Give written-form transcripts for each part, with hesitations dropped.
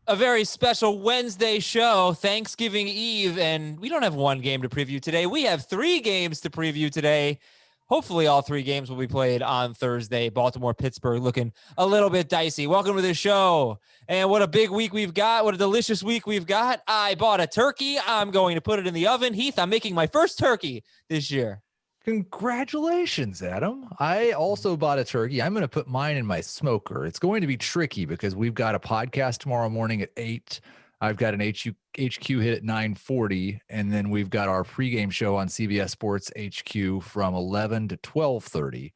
A very special Wednesday show, Thanksgiving Eve, and we don't have one game to preview today. We have 3 games to preview today. Hopefully all 3 games will be played on Thursday. Baltimore, Pittsburgh looking a little bit dicey. Welcome to the show. And what a big week we've got. What a delicious week we've got. I bought a turkey. I'm going to put it in the oven. Heath, I'm making my first turkey this year. Congratulations, Adam. I also bought a turkey. I'm going to put mine in my smoker. It's going to be tricky because we've got a podcast tomorrow morning at 8. I've got an HQ hit at 9:40, and then we've got our pregame show on CBS Sports HQ from 11 to 12:30.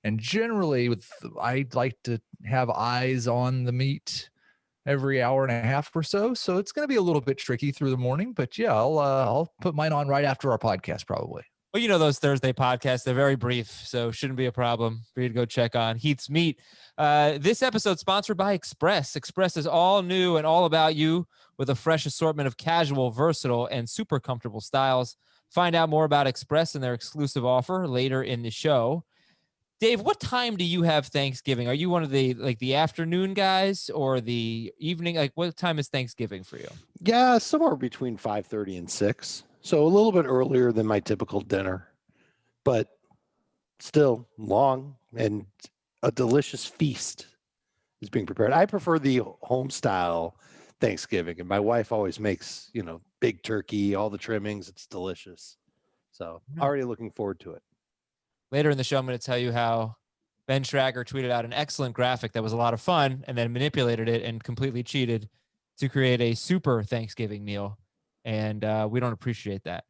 And generally, I like to have eyes on the meat every hour and a half or so. So it's going to be a little bit tricky through the morning, but yeah, I'll put mine on right after our podcast probably. Well, you know, those Thursday podcasts, they're very brief, so shouldn't be a problem for you to go check on Heath's Meat. This episode sponsored by Express. Express is all new and all about you with a fresh assortment of casual, versatile, and super comfortable styles. Find out more about Express and their exclusive offer later in the show. Dave, what time do you have Thanksgiving? Are you one of the afternoon guys or the evening? Like, what time is Thanksgiving for you? Yeah, somewhere between 5:30 and 6. So a little bit earlier than my typical dinner, but still long, and a delicious feast is being prepared. I prefer the home style Thanksgiving, and my wife always makes, big turkey, all the trimmings. It's delicious. So already looking forward to it. Later in the show, I'm going to tell you how Ben Schrager tweeted out an excellent graphic that was a lot of fun and then manipulated it and completely cheated to create a super Thanksgiving meal. And we don't appreciate that.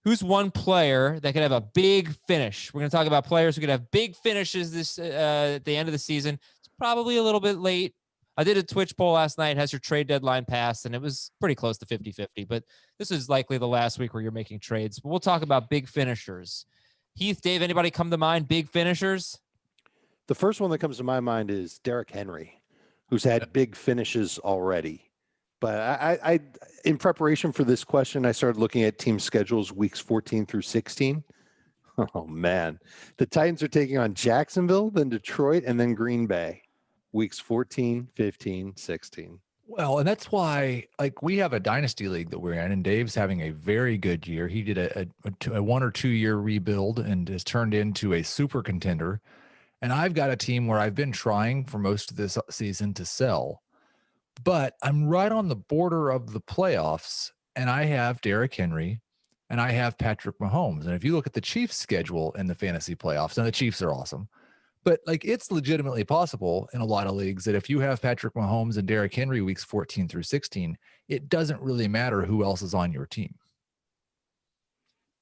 Who's one player that could have a big finish? We're going to talk about players who could have big finishes this at the end of the season. It's probably a little bit late. I did a Twitch poll last night. Has your trade deadline passed? And it was pretty close to 50-50. But this is likely the last week where you're making trades. But we'll talk about big finishers. Heath, Dave, anybody come to mind? Big finishers? The first one that comes to my mind is Derrick Henry, who's had big finishes already. But I in preparation for this question, I started looking at team schedules weeks 14 through 16. Oh, man. The Titans are taking on Jacksonville, then Detroit, and then Green Bay. Weeks 14, 15, 16. Well, and that's why, we have a dynasty league that we're in, and Dave's having a very good year. He did a 1 or 2 year rebuild and has turned into a super contender. And I've got a team where I've been trying for most of this season to sell. But I'm right on the border of the playoffs, and I have Derrick Henry, and I have Patrick Mahomes. And if you look at the Chiefs' schedule in the fantasy playoffs, and the Chiefs are awesome, but it's legitimately possible in a lot of leagues that if you have Patrick Mahomes and Derrick Henry weeks 14 through 16, it doesn't really matter who else is on your team.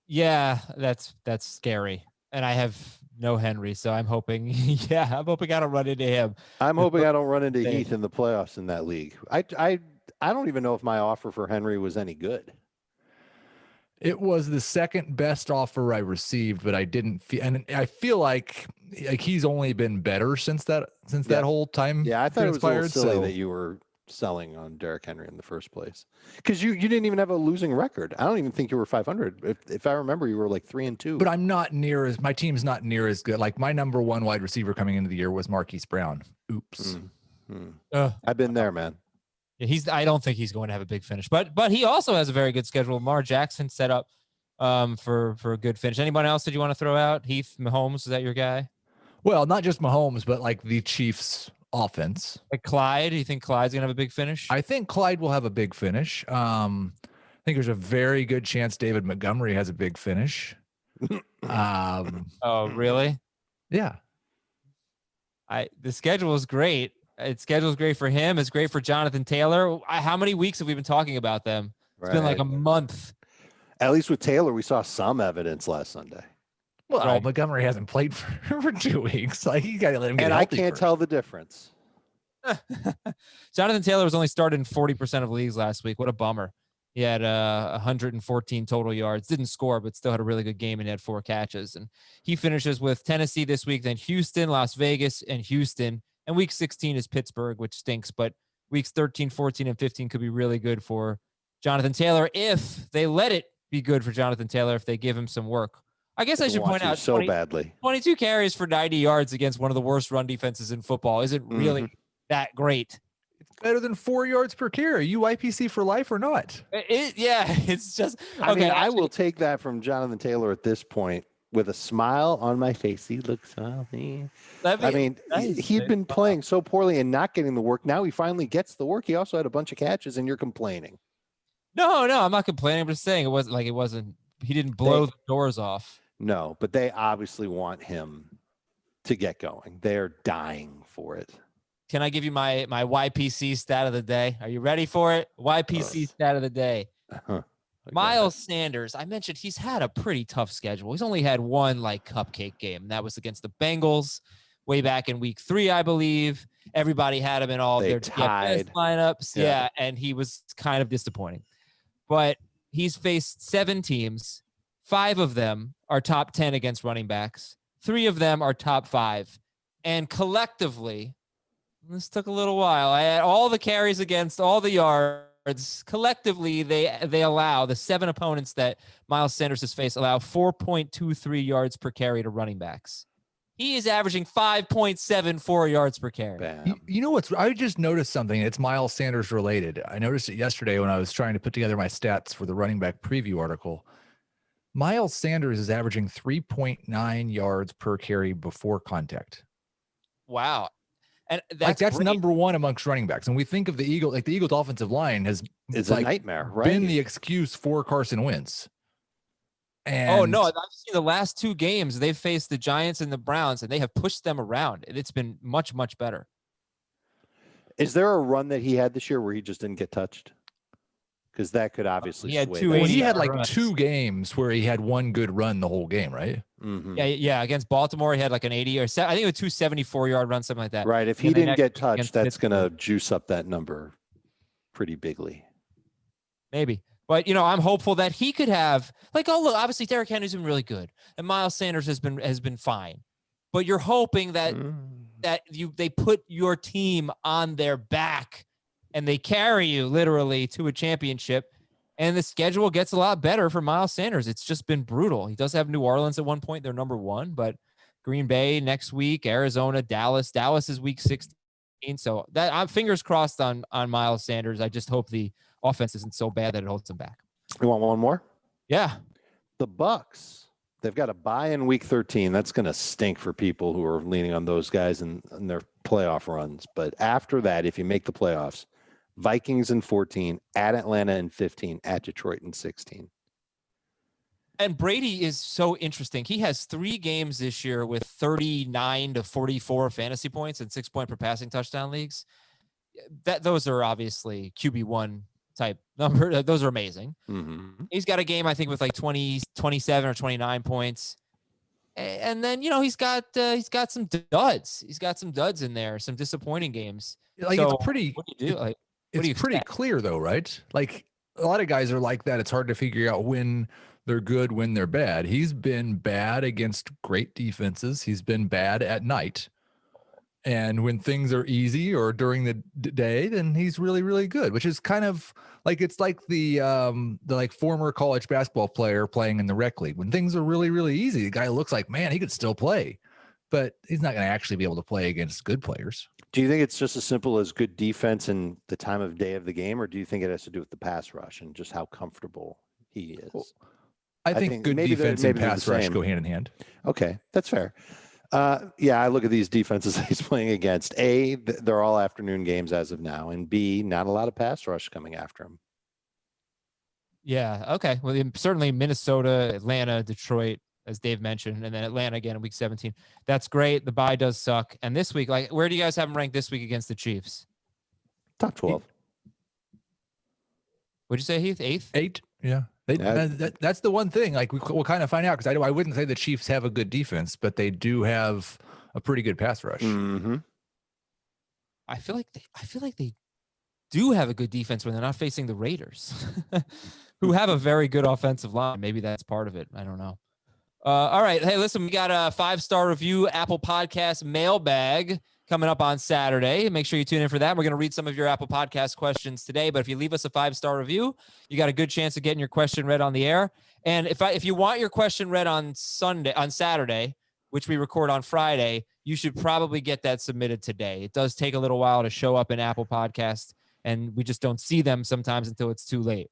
Yeah, that's scary. And I have no Henry, so I'm hoping, I don't run into him. I'm hoping I don't run into Heath in the playoffs in that league. I don't even know if my offer for Henry was any good. It was the second best offer I received, but I didn't feel, and I feel like he's only been better since that whole time. Yeah, I thought it was a little silly that you were selling on Derrick Henry in the first place, because you didn't even have a losing record. I don't even think you were 500. If I remember, you were like 3-2. But I'm not my team's not near as good. Like, my number one wide receiver coming into the year was Marquis Brown. Oops. I've been there, man. Yeah, I don't think he's going to have a big finish, but he also has a very good schedule. Lamar Jackson set up for a good finish. Anyone else that you want to throw out? Heath, Mahomes, is that your guy? Well, not just Mahomes, but the Chiefs offense. Like Clyde, do you think Clyde's gonna have a big finish? I think Clyde will have a big finish. I think there's a very good chance David Montgomery has a big finish. Oh, really? Yeah. The schedule is great. Schedule is great for him. It's great for Jonathan Taylor. How many weeks have we been talking about them? It's been like a month. At least with Taylor, we saw some evidence last Sunday. Well, Montgomery hasn't played for 2 weeks. You got to let him get healthy. And I can't tell the difference. Jonathan Taylor was only started in 40% of leagues last week. What a bummer. He had 114 total yards. Didn't score, but still had a really good game, and he had 4 catches. And he finishes with Tennessee this week, then Houston, Las Vegas, and Houston. And week 16 is Pittsburgh, which stinks. But weeks 13, 14, and 15 could be really good for Jonathan Taylor if they let it be good for Jonathan Taylor, if they give him some work. I guess I should point out so badly. 22 carries for 90 yards against one of the worst run defenses in football isn't really that great. Better than 4 yards per carry. Are you YPC for life or not? It's just I mean, I actually, will take that from Jonathan Taylor at this point with a smile on my face. He looks healthy. I mean, nice. he'd been playing so poorly and not getting the work. Now he finally gets the work. He also had a bunch of catches, and you're complaining. No, I'm not complaining. I'm just saying it wasn't. He didn't blow the doors off. No, but they obviously want him to get going. They're dying for it. Can I give you my YPC stat of the day? Are you ready for it? YPC stat of the day. Miles Sanders, I mentioned he's had a pretty tough schedule. He's only had one cupcake game, and that was against the Bengals way back in week 3, I believe. Everybody had him in all their DFS lineups. Yeah, and he was kind of disappointing. But he's faced 7 teams. 5 of them are top 10 against running backs. 3 of them are top 5. And collectively, this took a little while. I had all the carries against all the yards. Collectively, they allow the 7 opponents that Miles Sanders has faced allow 4.23 yards per carry to running backs. He is averaging 5.74 yards per carry. You know what's? I just noticed something. It's Miles Sanders related. I noticed it yesterday when I was trying to put together my stats for the running back preview article. Miles Sanders is averaging 3.9 yards per carry before contact. Wow. And that's great. Number 1 amongst running backs. And we think of the Eagles, the Eagles offensive line is a nightmare, right? Been the excuse for Carson Wentz. And I've seen the last 2 games. They've faced the Giants and the Browns, and they have pushed them around. It's been much, much better. Is there a run that he had this year where he just didn't get touched? Because that could obviously he had sway. He had 2 games where he had one good run the whole game, right? Mm-hmm. Yeah. Against Baltimore, he had an 80 or I think it was 274-yard run, something like that. Right. If he didn't get touched, that's going to juice up that number pretty bigly. Maybe. But, I'm hopeful that he could have look, obviously Derrick Henry's been really good and Miles Sanders has been fine. But you're hoping that they put your team on their back and they carry you literally to a championship, and the schedule gets a lot better for Miles Sanders. It's just been brutal. He does have New Orleans at one point. They're number 1, but Green Bay next week, Arizona, Dallas. Dallas is week 16. So that I'm fingers crossed on Miles Sanders. I just hope the offense isn't so bad that it holds him back. You want one more? Yeah. The Bucks, they've got a bye in week 13. That's going to stink for people who are leaning on those guys in their playoff runs. But after that, if you make the playoffs, Vikings in 14, at Atlanta in 15, at Detroit in 16. And Brady is so interesting. He has 3 games this year with 39 to 44 fantasy points and 6-point per passing touchdown leagues. Those are obviously QB1 type number. Those are amazing. Mm-hmm. He's got a game, I think, with 20, 27 or 29 points. And then, he's got some duds. He's got some duds in there, some disappointing games. It's pretty. What do you do? It's pretty clear though, right? A lot of guys are like that. It's hard to figure out when they're good, when they're bad. He's been bad against great defenses. He's been bad at night. And when things are easy or during the day, then he's really, really good, which is kind of it's like the former college basketball player playing in the rec league. When things are really, really easy, the guy looks like, man, he could still play, but he's not going to actually be able to play against good players. Do you think it's just as simple as good defense and the time of day of the game, or do you think it has to do with the pass rush and just how comfortable he is? Well, I think good defense and pass rush go hand in hand. Okay, that's fair. I look at these defenses he's playing against. A, they're all afternoon games as of now, and B, not a lot of pass rush coming after him. Yeah. Okay. Well, certainly Minnesota, Atlanta, Detroit, as Dave mentioned, and then Atlanta again in week 17. That's great. The bye does suck. And this week, where do you guys have him ranked this week against the Chiefs? Top 12. What'd you say, Heath? 8th? 8. Yeah. That's the one thing. We'll kind of find out, because I wouldn't say the Chiefs have a good defense, but they do have a pretty good pass rush. Mm-hmm. I feel like they do have a good defense when they're not facing the Raiders, who have a very good offensive line. Maybe that's part of it. I don't know. All right. Hey, listen, we got a 5-star review Apple Podcast mailbag coming up on Saturday. Make sure you tune in for that. We're going to read some of your Apple Podcast questions today, but if you leave us a 5-star review, you got a good chance of getting your question read on the air. And if you want your question read on Saturday, which we record on Friday, you should probably get that submitted today. It does take a little while to show up in Apple Podcasts, and we just don't see them sometimes until it's too late.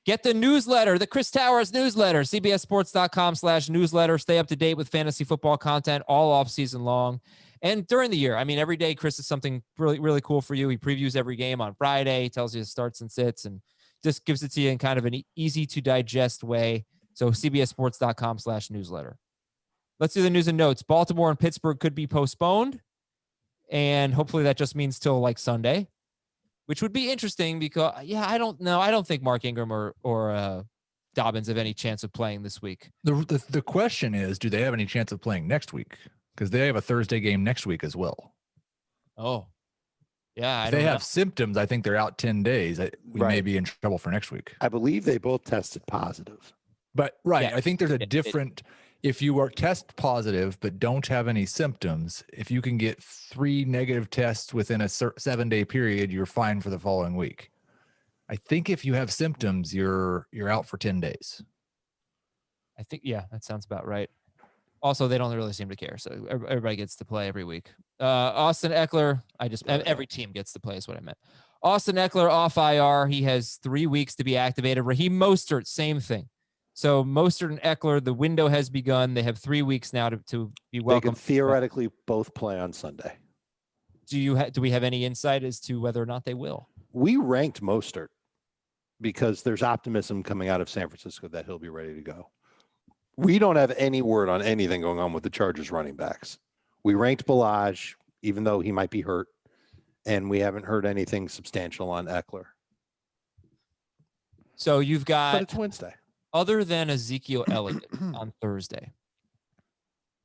Get the newsletter, the Chris Towers newsletter, cbssports.com/newsletter. Stay up to date with fantasy football content all off season long and during the year. I mean, every day Chris is something really, really cool for you. He previews every game on Friday, tells you the starts and sits, and just gives it to you in kind of an easy to digest way. So cbssports.com/newsletter. Let's do the news and notes. Baltimore and Pittsburgh could be postponed, and hopefully that just means till like Sunday, which would be interesting because, I don't know. I don't think Mark Ingram or Dobbins have any chance of playing this week. The question is, do they have any chance of playing next week? Because they have a Thursday game next week as well. Oh, yeah. If they have symptoms, I think they're out 10 days. We may be in trouble for next week. I believe they both tested positive. But I think there's a different. If you are test positive but don't have any symptoms, if you can get 3 negative tests within a 7-day period, you're fine for the following week. I think if you have symptoms, you're out for 10 days. I think, that sounds about right. Also, they don't really seem to care, so everybody gets to play every week. Austin Eckler, every team gets to play is what I meant. Austin Eckler off IR. He has 3 weeks to be activated. Raheem Mostert, same thing. So Mostert and Eckler, the window has begun. They have 3 weeks now to be welcome. They can theoretically both play on Sunday. Do we have any insight as to whether or not they will? We ranked Mostert because there's optimism coming out of San Francisco that he'll be ready to go. We don't have any word on anything going on with the Chargers running backs. We ranked Ballage, even though he might be hurt, and we haven't heard anything substantial on Eckler. So you've got... But it's Wednesday. Other than Ezekiel Elliott on Thursday,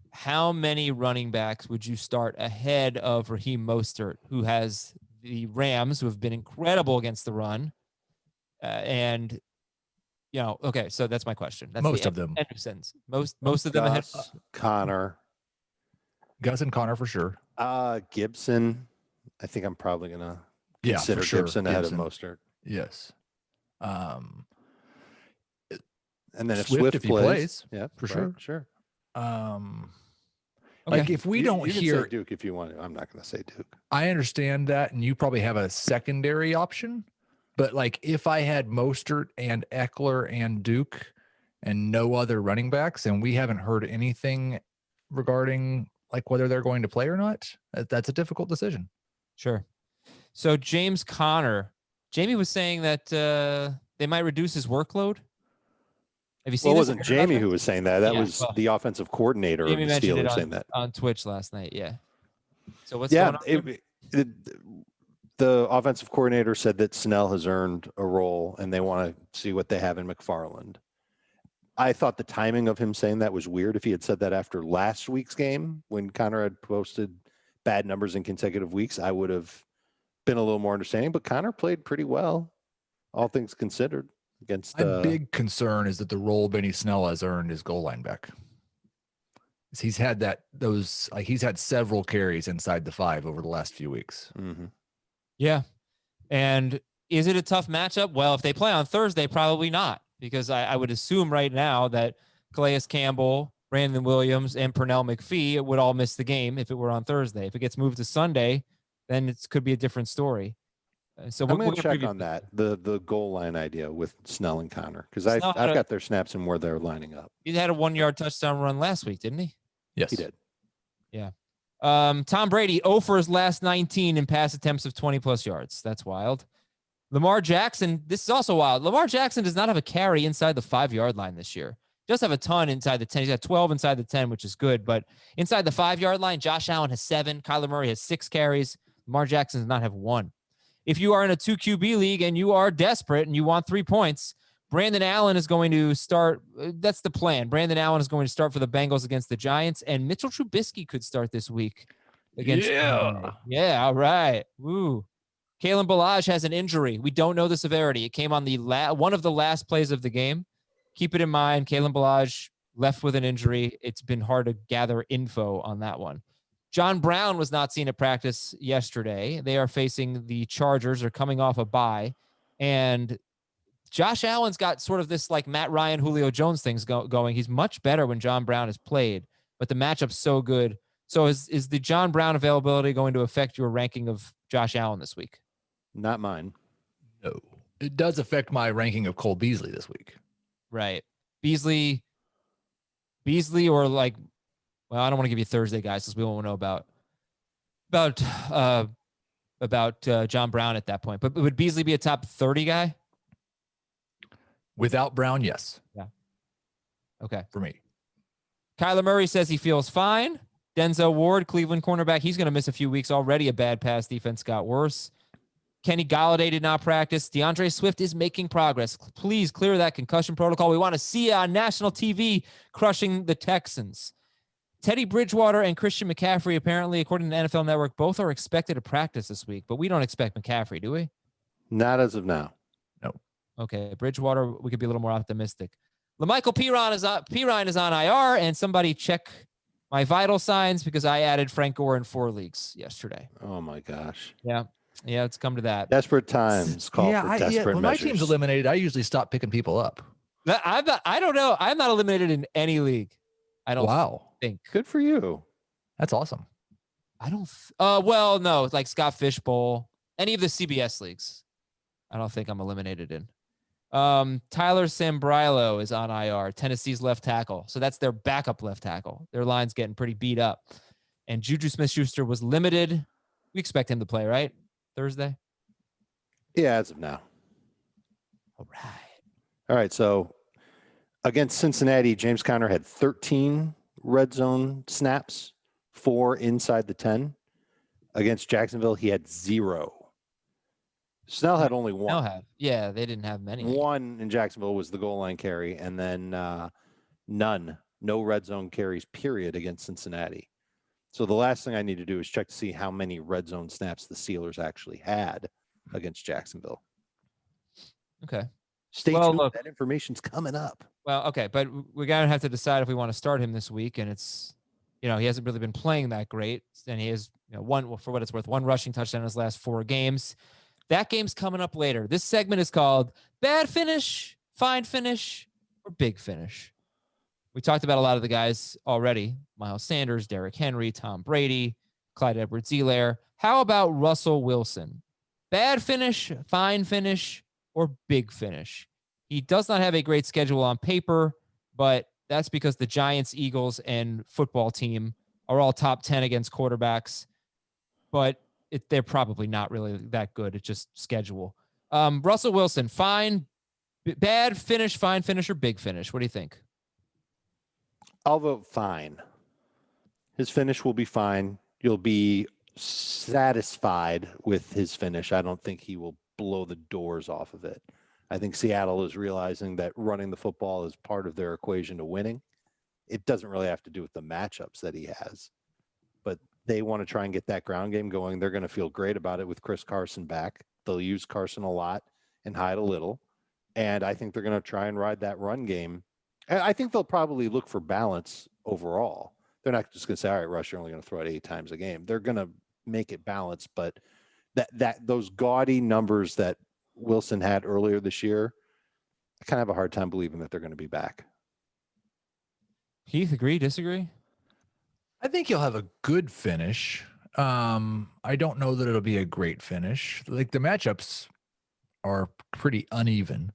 how many running backs would you start ahead of Raheem Mostert, who has the Rams, who have been incredible against the run? So that's my question. That's most of them. Andersons. Most of them ahead. Connor. Gus and Connor for sure. Gibson. I think I'm probably going to consider Gibson ahead of Mostert. Yes. And then if Swift if he plays, for sure. Sure. Like if we don't you can hear say Duke if you want to. I'm not going to say Duke. I understand that, and you probably have a secondary option. But like if I had Mostert and Eckler and Duke and no other running backs, and we haven't heard anything regarding like whether they're going to play or not, that's a difficult decision. Sure. So James Conner, Jamie was saying that they might reduce his workload. Have you seen? Well, it wasn't Jamie who was saying that. That was the offensive coordinator of the Steelers saying that on Twitch last night. Yeah. So what's going on? The offensive coordinator said that Snell has earned a role, and they want to see what they have in McFarland. I thought the timing of him saying that was weird. If he had said that after last week's game, when Connor had posted bad numbers in consecutive weeks, I would have been a little more understanding. But Connor played pretty well, all things considered. Against my big concern is that the role Benny Snell has earned is goal line back. He's had he's had several carries inside the 5 over the last few weeks. Mm-hmm. Yeah. And is it a tough matchup? Well, if they play on Thursday, probably not, because I would assume right now that Calais Campbell, Brandon Williams, and Pernell McPhee would all miss the game if it were on Thursday. If it gets moved to Sunday, then it could be a different story. So I'm going to check on that, the goal line idea with Snell and Connor, because I've got their snaps and where they're lining up. He had a 1-yard touchdown run last week, didn't he? Yes, he did. Yeah. Tom Brady, 0 for his last 19 in pass attempts of 20-plus yards. That's wild. Lamar Jackson, this is also wild. Lamar Jackson does not have a carry inside the 5-yard line this year. He does have a ton inside the 10. He's got 12 inside the 10, which is good. But inside the 5-yard line, Josh Allen has 7. Kyler Murray has 6 carries. Lamar Jackson does not have 1. If you are in a 2 QB league and you are desperate and you want 3 points, Brandon Allen is going to start. That's the plan. Brandon Allen is going to start for the Bengals against the Giants, and Mitchell Trubisky could start this week against. Yeah. All right. Woo. Kalen Ballage has an injury. We don't know the severity. It came on the one of the last plays of the game. Keep it in mind. Kalen Ballage left with an injury. It's been hard to gather info on that one. John Brown was not seen at practice yesterday. They are facing the Chargers. They're coming off a bye. And Josh Allen's got sort of this like Matt Ryan, Julio Jones things going. He's much better when John Brown has played. but the matchup's so good. So is the John Brown availability going to affect your ranking of Josh Allen this week? Not mine. No. It does affect my ranking of Cole Beasley this week. Right. Beasley or like, well, I don't want to give you Thursday guys because we won't know about John Brown at that point. But would Beasley be a top 30 guy? Without Brown, yes. Yeah. Okay. For me. Kyler Murray says he feels fine. Denzel Ward, Cleveland cornerback, he's going to miss a few weeks already. A bad pass defense got worse. Kenny Golladay did not practice. DeAndre Swift is making progress. Please clear that concussion protocol. We want to see it on national TV crushing the Texans. Teddy Bridgewater and Christian McCaffrey, apparently, according to NFL Network, both are expected to practice this week, but we don't expect McCaffrey, do we? Not as of now. No. Okay. Bridgewater, we could be a little more optimistic. LaMichael Pirine is on IR, and somebody check my vital signs because I added Frank Gore in 4 leagues yesterday. Oh my gosh. Yeah, it's come to that. Desperate times call for desperate when measures. my team's eliminated, I usually stop picking people up. I don't know. I'm not eliminated in any league. I don't think. Good for you. That's awesome. I don't. Well, no, like Scott Fishbowl, any of the CBS leagues. I don't think I'm eliminated in. Tyler Sambrailo is on IR, Tennessee's left tackle. So that's their backup left tackle. Their line's getting pretty beat up. And Juju Smith-Schuster was limited. We expect him to play, right? Thursday? Yeah, as of now. All right. So against Cincinnati, James Conner had 13 red zone snaps, 4 inside the 10. Against Jacksonville, he had 0. Snell had only 1. Yeah, they didn't have many. 1 in Jacksonville was the goal line carry, and then no red zone carries, period, against Cincinnati. So the last thing I need to do is check to see how many red zone snaps the Steelers actually had against Jacksonville. Okay. Stay tuned. Look, that information's coming up. Well, okay, but we're going to have to decide if we want to start him this week, and it's, he hasn't really been playing that great, and he has, for what it's worth, 1 rushing touchdown in his last 4 games. That game's coming up later. This segment is called Bad Finish, Fine Finish, or Big Finish. We talked about a lot of the guys already. Miles Sanders, Derrick Henry, Tom Brady, Clyde Edwards-Helaire. How about Russell Wilson? Bad finish, fine finish, or big finish? He does not have a great schedule on paper, but that's because the Giants, Eagles, and football team are all top 10 against quarterbacks. But they're probably not really that good. It's just schedule. Russell Wilson, bad finish, fine finish, or big finish? What do you think? I'll vote fine. His finish will be fine. You'll be satisfied with his finish. I don't think he will blow the doors off of it. I think Seattle is realizing that running the football is part of their equation to winning. It doesn't really have to do with the matchups that he has, but they want to try and get that ground game going. They're going to feel great about it with Chris Carson back. They'll use Carson a lot and hide a little. And I think they're going to try and ride that run game. I think they'll probably look for balance overall. They're not just going to say, all right, Russ, you're only going to throw it 8 times a game. They're going to make it balanced. But those gaudy numbers that Wilson had earlier this year, I kind of have a hard time believing that they're going to be back. Heath, agree, disagree? I think you'll have a good finish. I don't know that it'll be a great finish. Like, the matchups are pretty uneven.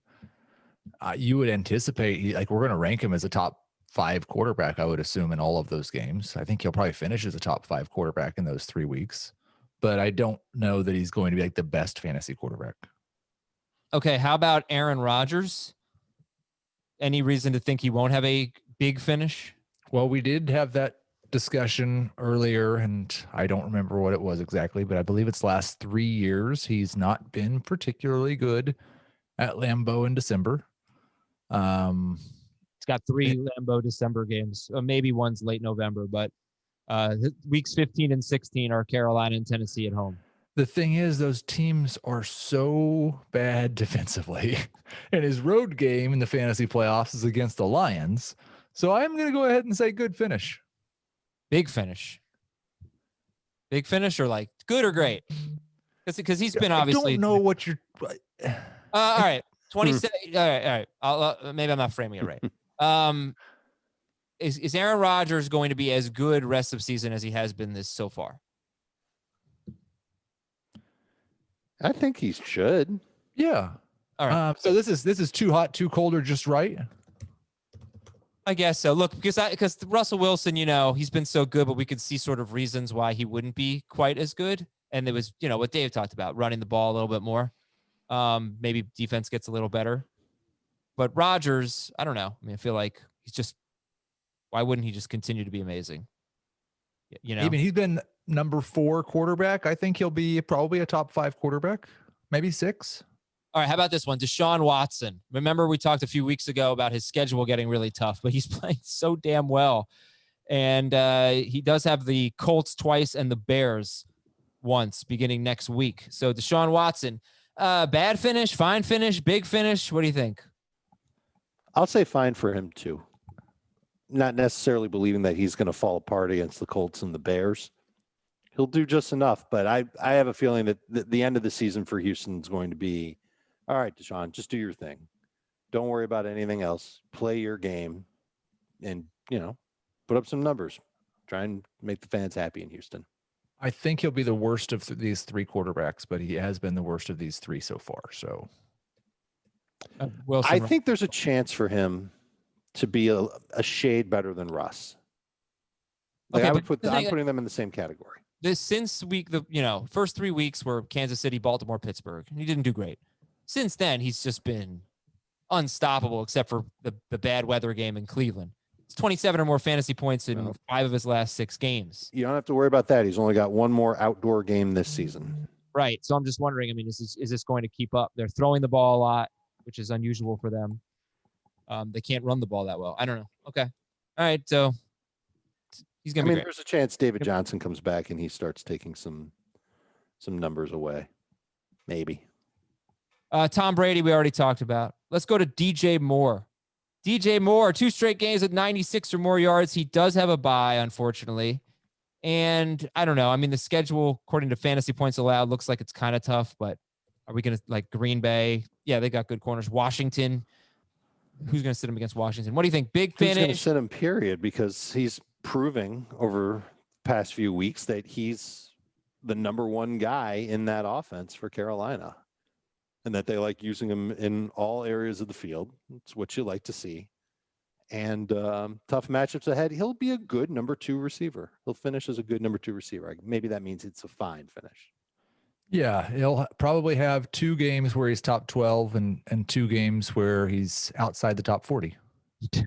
You would anticipate, like, we're going to rank him as a top 5 quarterback, I would assume, in all of those games. I think he'll probably finish as a top 5 quarterback in those 3 weeks. But I don't know that he's going to be like the best fantasy quarterback. Okay, how about Aaron Rodgers? Any reason to think he won't have a big finish? Well, we did have that discussion earlier, and I don't remember what it was exactly, but I believe it's last 3 years. He's not been particularly good at Lambeau in December. He's got 3 Lambeau December games. Maybe one's late November, but weeks 15 and 16 are Carolina and Tennessee at home. The thing is, those teams are so bad defensively, and his road game in the fantasy playoffs is against the Lions. So I'm going to go ahead and say good finish. Big finish. Big finish, or like good or great? Because he's been obviously. I don't know what you're. All right, 27. All right. Maybe I'm not framing it right. is Aaron Rodgers going to be as good rest of season as he has been this so far? I think he should. Yeah. All right. So this is too hot, too cold, or just right? I guess so. Look, because Russell Wilson, he's been so good, but we could see sort of reasons why he wouldn't be quite as good. And it was, what Dave talked about, running the ball a little bit more. Maybe defense gets a little better. But Rodgers, I don't know. I mean, I feel like why wouldn't he just continue to be amazing? I mean, he's been number 4 quarterback. I think he'll be probably a top 5 quarterback, maybe 6. All right, how about this one? Desean Watson. Remember we talked a few weeks ago about his schedule getting really tough, but he's playing so damn well. And he does have the Colts twice and the Bears once beginning next week. So Desean Watson, bad finish, fine finish, big finish. What do you think? I'll say fine for him too. Not necessarily believing that he's going to fall apart against the Colts and the Bears. He'll do just enough, but I have a feeling that the end of the season for Houston is going to be, all right, Desean, just do your thing. Don't worry about anything else. Play your game and, put up some numbers. Try and make the fans happy in Houston. I think he'll be the worst of these 3 quarterbacks, but he has been the worst of these 3 so far. So I think there's a chance for him to be a shade better than Russ. Okay, I'm putting them in the same category. First 3 weeks were Kansas City, Baltimore, Pittsburgh. He didn't do great. Since then, he's just been unstoppable, except for the bad weather game in Cleveland. It's 27 or more fantasy points in 5 of his last 6 games. You don't have to worry about that. He's only got 1 more outdoor game this season. Right. So I'm just wondering, I mean, is this going to keep up? They're throwing the ball a lot, which is unusual for them. They can't run the ball that well. I don't know. Okay. All right. So he's going to be great. There's a chance David Johnson comes back and he starts taking some numbers away. Maybe. Tom Brady, we already talked about. Let's go to DJ Moore. DJ Moore, 2 straight games with 96 or more yards. He does have a bye, unfortunately. And I don't know. I mean, the schedule, according to Fantasy Points Allowed, looks like it's kind of tough, but are we going to Green Bay? Yeah, they got good corners. Washington. Who's going to sit him against Washington? What do you think? Big finish? Who's going to sit him, period, because he's proving over the past few weeks that he's the number 1 guy in that offense for Carolina. And that they like using him in all areas of the field. It's what you like to see. And tough matchups ahead. He'll be a good number 2 receiver. He'll finish as a good number 2 receiver. Maybe that means it's a fine finish. Yeah, he'll probably have 2 games where he's top 12 and 2 games where he's outside the top 40.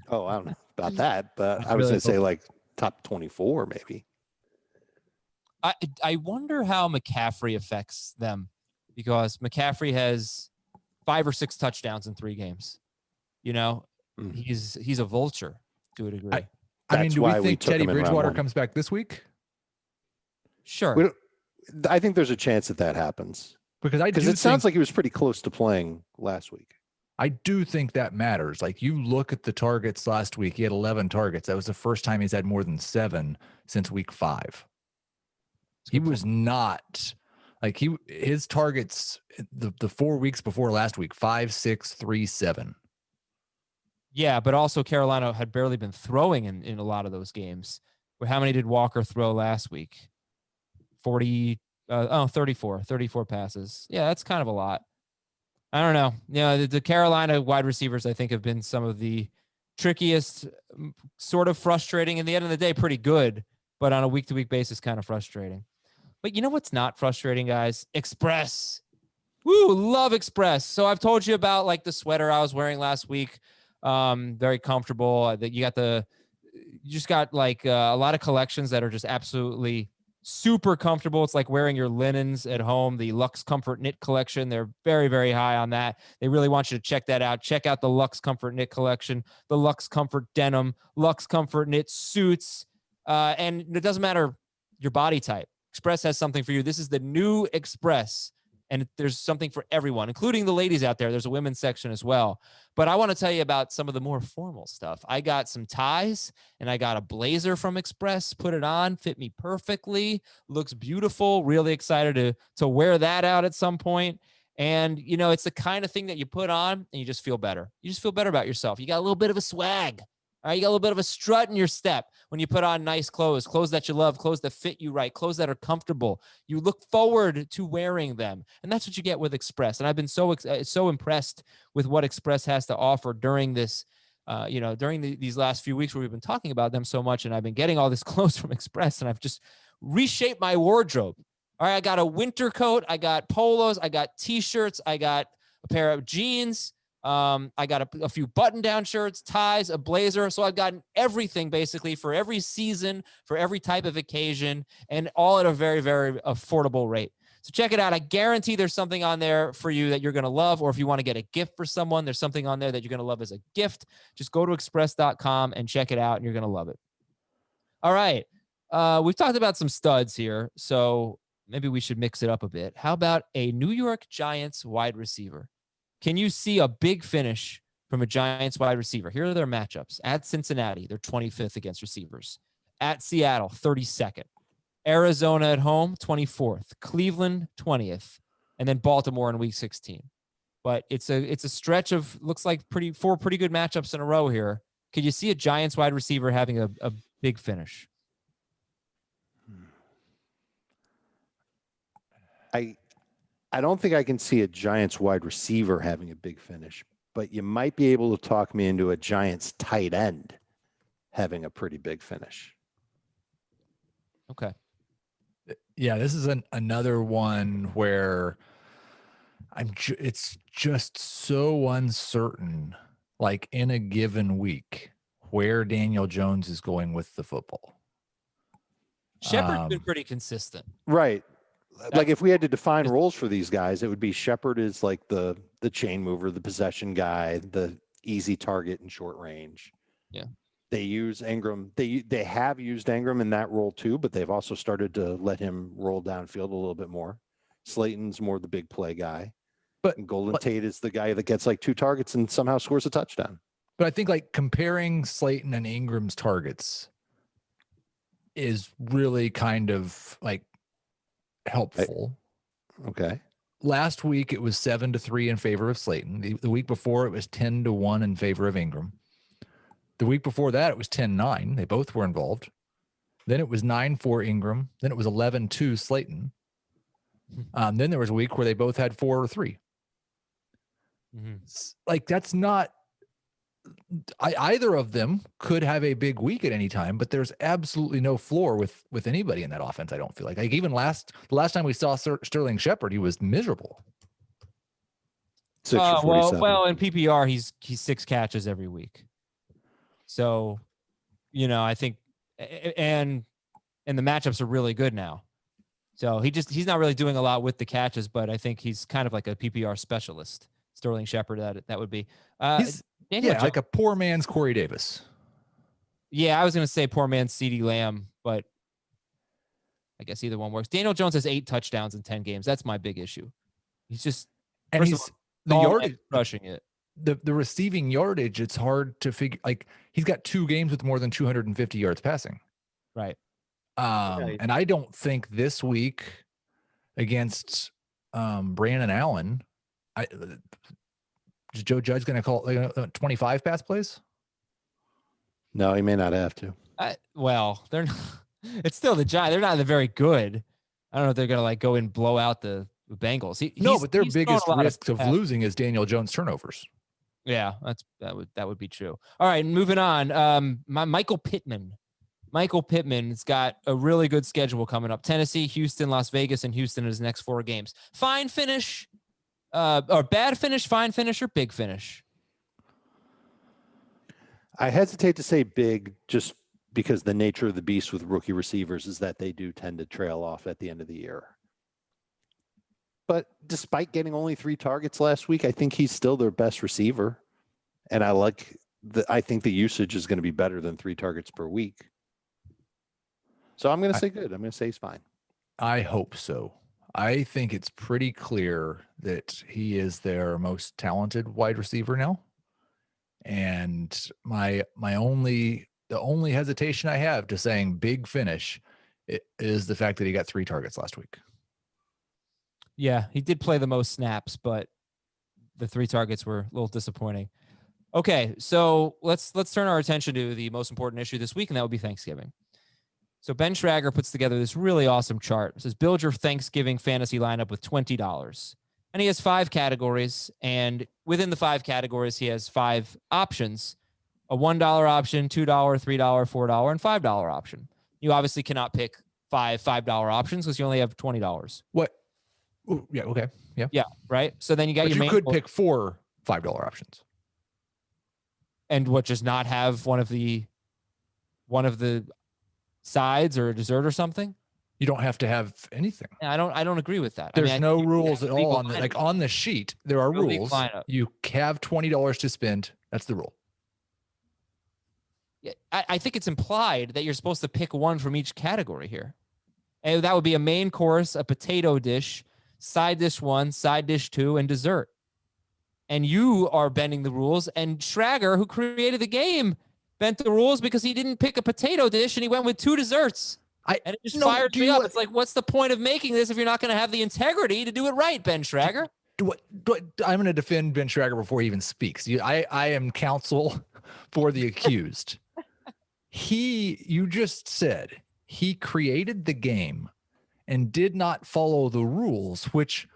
Oh, I don't know about that, but I was going to say top 24 maybe. I wonder how McCaffrey affects them. Because McCaffrey has 5 or 6 touchdowns in 3 games. He's a vulture to a degree. I mean, do we think Teddy Bridgewater comes back this week? Sure. I think there's a chance that happens. Because it sounds like he was pretty close to playing last week. I do think that matters. Like, you look at the targets last week, he had 11 targets. That was the first time he's had more than 7 since week 5. He was not... his targets the 4 weeks before last week, 5, 6, 3, 7. Yeah, but also Carolina had barely been throwing in a lot of those games. How many did Walker throw last week? 34 passes. Yeah, that's kind of a lot. I don't know. The Carolina wide receivers, I think, have been some of the trickiest, sort of frustrating. In the end of the day, pretty good, but on a week-to-week basis, kind of frustrating. But you know what's not frustrating, guys? Express. Woo, love Express. So I've told you about the sweater I was wearing last week. Very comfortable. You just got a lot of collections that are just absolutely super comfortable. It's like wearing your linens at home. The Luxe Comfort Knit collection. They're very, very high on that. They really want you to check that out. Check out the Luxe Comfort Knit collection, the Luxe Comfort Denim, Luxe Comfort Knit suits. And it doesn't matter your body type. Express has something for you. This is the new Express, and there's something for everyone, including the ladies out there. There's a women's section as well. But I want to tell you about some of the more formal stuff. I got some ties, and I got a blazer from Express. Put it on, fit me perfectly, looks beautiful. Really excited to wear that out at some point. And, it's the kind of thing that you put on, and you just feel better. You just feel better about yourself. You got a little bit of a swag. All right, you got a little bit of a strut in your step when you put on nice clothes that you love, clothes that fit you right, clothes that are comfortable. You look forward to wearing them, and that's what you get with Express. And I've been so impressed with what Express has to offer during this, during these last few weeks where we've been talking about them so much, and I've been getting all this clothes from Express, and I've just reshaped my wardrobe. All right, I got a winter coat, I got polos, I got T-shirts, I got a pair of jeans. I got a few button-down shirts, ties, a blazer. So I've gotten everything basically for every season, for every type of occasion, and all at a very, very affordable rate. So check it out. I guarantee there's something on there for you that you're going to love, or if you want to get a gift for someone, there's something on there that you're going to love as a gift. Just go to express.com and check it out, and you're going to love it. All right. We've talked about some studs here, so maybe we should mix it up a bit. How about a New York Giants wide receiver? Can you see a big finish from a Giants wide receiver? Here are their matchups. At Cincinnati, they're 25th against receivers. At Seattle, 32nd. Arizona at home, 24th. Cleveland, 20th. And then Baltimore in week 16. But it's a stretch of, looks like four pretty good matchups in a row here. Could you see a Giants wide receiver having a big finish? I don't think I can see a Giants wide receiver having a big finish, but you might be able to talk me into a Giants tight end having a pretty big finish. Okay. Yeah, this is another one where it's just so uncertain, like in a given week, where Daniel Jones is going with the football. Shepard's been pretty consistent. Right. Like if we had to define roles for these guys, it would be Shepard is like the chain mover, the possession guy, the easy target in short range. Yeah. They use Ingram. They have used Ingram in that role too, but they've also started to let him roll downfield a little bit more. Slayton's more the big play guy. But Golden Tate is the guy that gets like 2 targets and somehow scores a touchdown. But I think like comparing Slayton and Ingram's targets is really kind of like helpful. Okay. Last week it was 7-3 in favor of Slayton. The week before it was 10-1 in favor of Ingram. The week before that it was 10-9. They both were involved. Then it was 9-4 Ingram. Then it was 11-2 Slayton. Then there was a week where they both had 4 or 3. Mm-hmm. Like that's not. Either of them could have a big week at any time, but there's absolutely no floor with anybody in that offense. I don't feel like even the last time we saw Sterling Shepard, he was miserable. 6 for 47. Well, in PPR, he's 6 catches every week. So, I think, and the matchups are really good now. So he's not really doing a lot with the catches, but I think he's kind of like a PPR specialist. Sterling Shepard, that would be. Like a poor man's Corey Davis. Yeah, I was going to say poor man's CeeDee Lamb, but I guess either one works. Daniel Jones has 8 touchdowns in 10 games. That's my big issue. He's just the yardage rushing it. The receiving yardage. It's hard to figure. Like he's got 2 games with more than 250 yards passing. Right. And I don't think this week against Brandon Allen, is Joe Judge going to call 25 pass plays? No, he may not have to. They're not, it's still the Giants. They're not very good. I don't know if they're going to go and blow out the Bengals. But their biggest risk of losing is Daniel Jones turnovers. Yeah, that would be true. All right, moving on. Michael Pittman. Michael Pittman's got a really good schedule coming up. Tennessee, Houston, Las Vegas, and Houston in his next 4 games. Fine finish. Or bad finish, fine finish, or big finish? I hesitate to say big just because the nature of the beast with rookie receivers is that they do tend to trail off at the end of the year. But despite getting only 3 targets last week, I think he's still their best receiver. And I think the usage is going to be better than 3 targets per week. So I'm going to say good. I'm going to say he's fine. I hope so. I think it's pretty clear that he is their most talented wide receiver now. And the only hesitation I have to saying big finish is the fact that he got 3 targets last week. Yeah, he did play the most snaps, but the 3 targets were a little disappointing. Okay, so let's turn our attention to the most important issue this week, and that would be Thanksgiving. So Ben Schrager puts together this really awesome chart. It says, build your Thanksgiving fantasy lineup with $20. And he has 5 categories. And within the 5 categories, he has 5 options, a $1 option, $2, $3, $4, and $5 option. You obviously cannot pick 5 $5 options because you only have $20. What? Ooh, yeah. Okay. Yeah. Yeah. Right. So then you got But your you main could pick 4 $5 options. And what, just not have one of the sides or a dessert or something? You don't have to have anything. I don't agree with that. There's no rules at all on the on the sheet. There are rules. You have $20 to spend. That's the rule. Yeah, I think it's implied that you're supposed to pick one from each category here. And that would be a main course, a potato dish, side dish 1, side dish 2, and dessert. And you are bending the rules. And Schrager, who created the game, bent the rules because he didn't pick a potato dish and he went with 2 desserts. And it just fired me up. It's like, what's the point of making this if you're not going to have the integrity to do it right, Ben Schrager? I'm going to defend Ben Schrager before he even speaks. I am counsel for the accused. You just said he created the game and did not follow the rules, which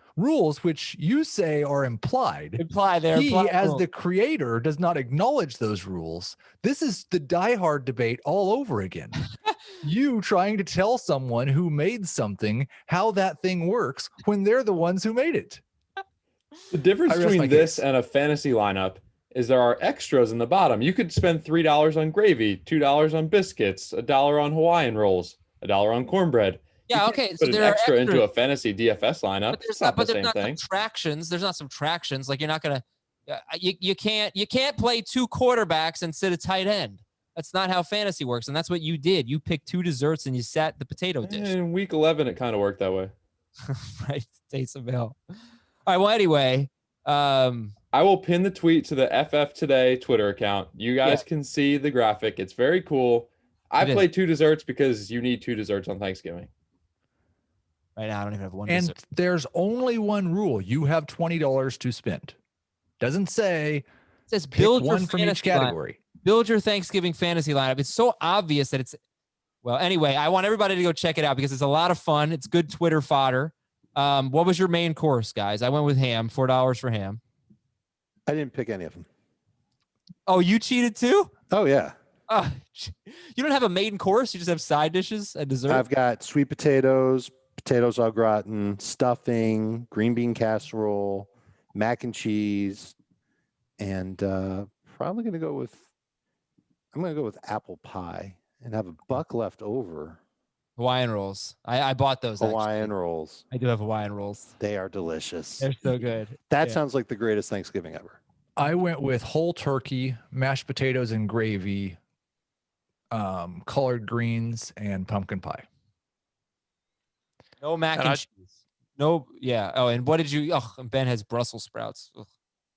you say are implied. He, as the creator, does not acknowledge those rules. This is the Die Hard debate all over again. You trying to tell someone who made something how that thing works when they're the ones who made it. The difference between this and a fantasy lineup is there are extras in the bottom. You could spend $3 on gravy, $2 on biscuits, $1 on Hawaiian rolls, $1 on cornbred. Yeah, okay. Put an extra into a fantasy DFS lineup. But there's not subtractions. There's not subtractions. Like, you're not gonna. You can't play 2 quarterbacks and sit a tight end. That's not how fantasy works, and that's what you did. You picked 2 desserts and you sat the potato dish. In week 11, it kind of worked that way. Right, Taysom Hill. All right. Well, anyway, I will pin the tweet to the FF Today Twitter account. You guys can see the graphic. It's very cool. I played 2 desserts because you need 2 desserts on Thanksgiving. Right now, I don't even have 1 and dessert. There's only one rule. You have $20 to spend. Doesn't say it says build one from each category. Build your Thanksgiving fantasy lineup. It's so obvious that it's, well, anyway, I want everybody to go check it out because it's a lot of fun. It's good Twitter fodder. What was your main course, guys? I went with ham, $4 for ham. I didn't pick any of them. Oh, you cheated too? Oh, yeah. You don't have a main course? You just have side dishes and dessert? I've got sweet potatoes au gratin, stuffing, green bean casserole, mac and cheese, and probably going to go with, I'm going to go with apple pie and have $1 left over. Hawaiian rolls. I bought those. Hawaiian rolls. I do have Hawaiian rolls. They are delicious. They're so good. That sounds like the greatest Thanksgiving ever. I went with whole turkey, mashed potatoes and gravy, collard greens, and pumpkin pie. No mac and cheese. No, yeah. Oh, and what did you? Oh, Ben has Brussels sprouts. Ugh.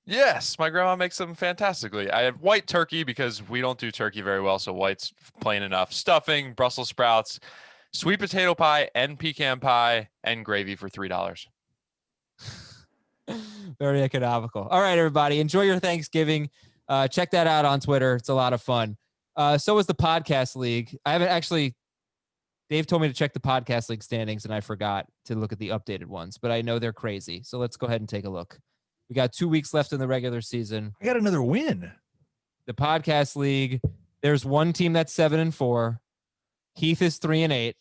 Yes, my grandma makes them fantastically. I have white turkey because we don't do turkey very well, so white's plain enough. Stuffing, Brussels sprouts, sweet potato pie, and pecan pie, and gravy for $3. Very economical. All right, everybody. Enjoy your Thanksgiving. Check that out on Twitter. It's a lot of fun. So is the podcast league. I haven't actually, Dave told me to check the podcast league standings, and I forgot to look at the updated ones, but I know they're crazy. So let's go ahead and take a look. We got 2 weeks left in the regular season. I got another win. The podcast league, there's one team that's 7-4. Keith is 3-8.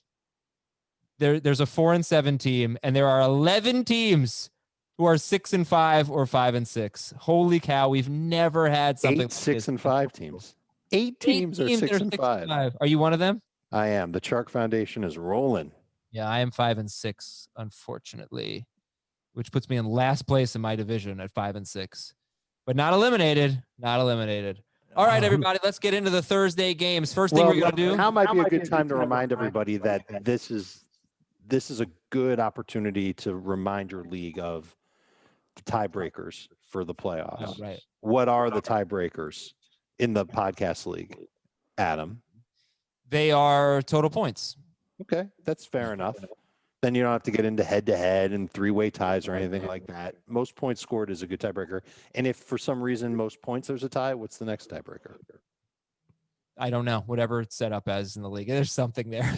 There's a 4-7 team, and there are 11 teams who are 6-5 or 5-6. Holy cow, we've never had something 8 6-5 teams. 8 teams are 6-5. Are you one of them? I am. The Chark Foundation is rolling. Yeah, I am 5-6, unfortunately, which puts me in last place in my division at 5-6, but not eliminated. Not eliminated. All right, everybody, let's get into the Thursday games. First thing we're going to do. Now might be a good time to remind everybody that this is a good opportunity to remind your league of the tiebreakers for the playoffs. Oh, right. What are the tiebreakers in the podcast league, Adam? They are total points. Okay, that's fair enough. Then you don't have to get into head-to-head and three-way ties or anything like that. Most points scored is a good tiebreaker. And if for some reason most points there's a tie, what's the next tiebreaker? I don't know. Whatever it's set up as in the league. There's something there.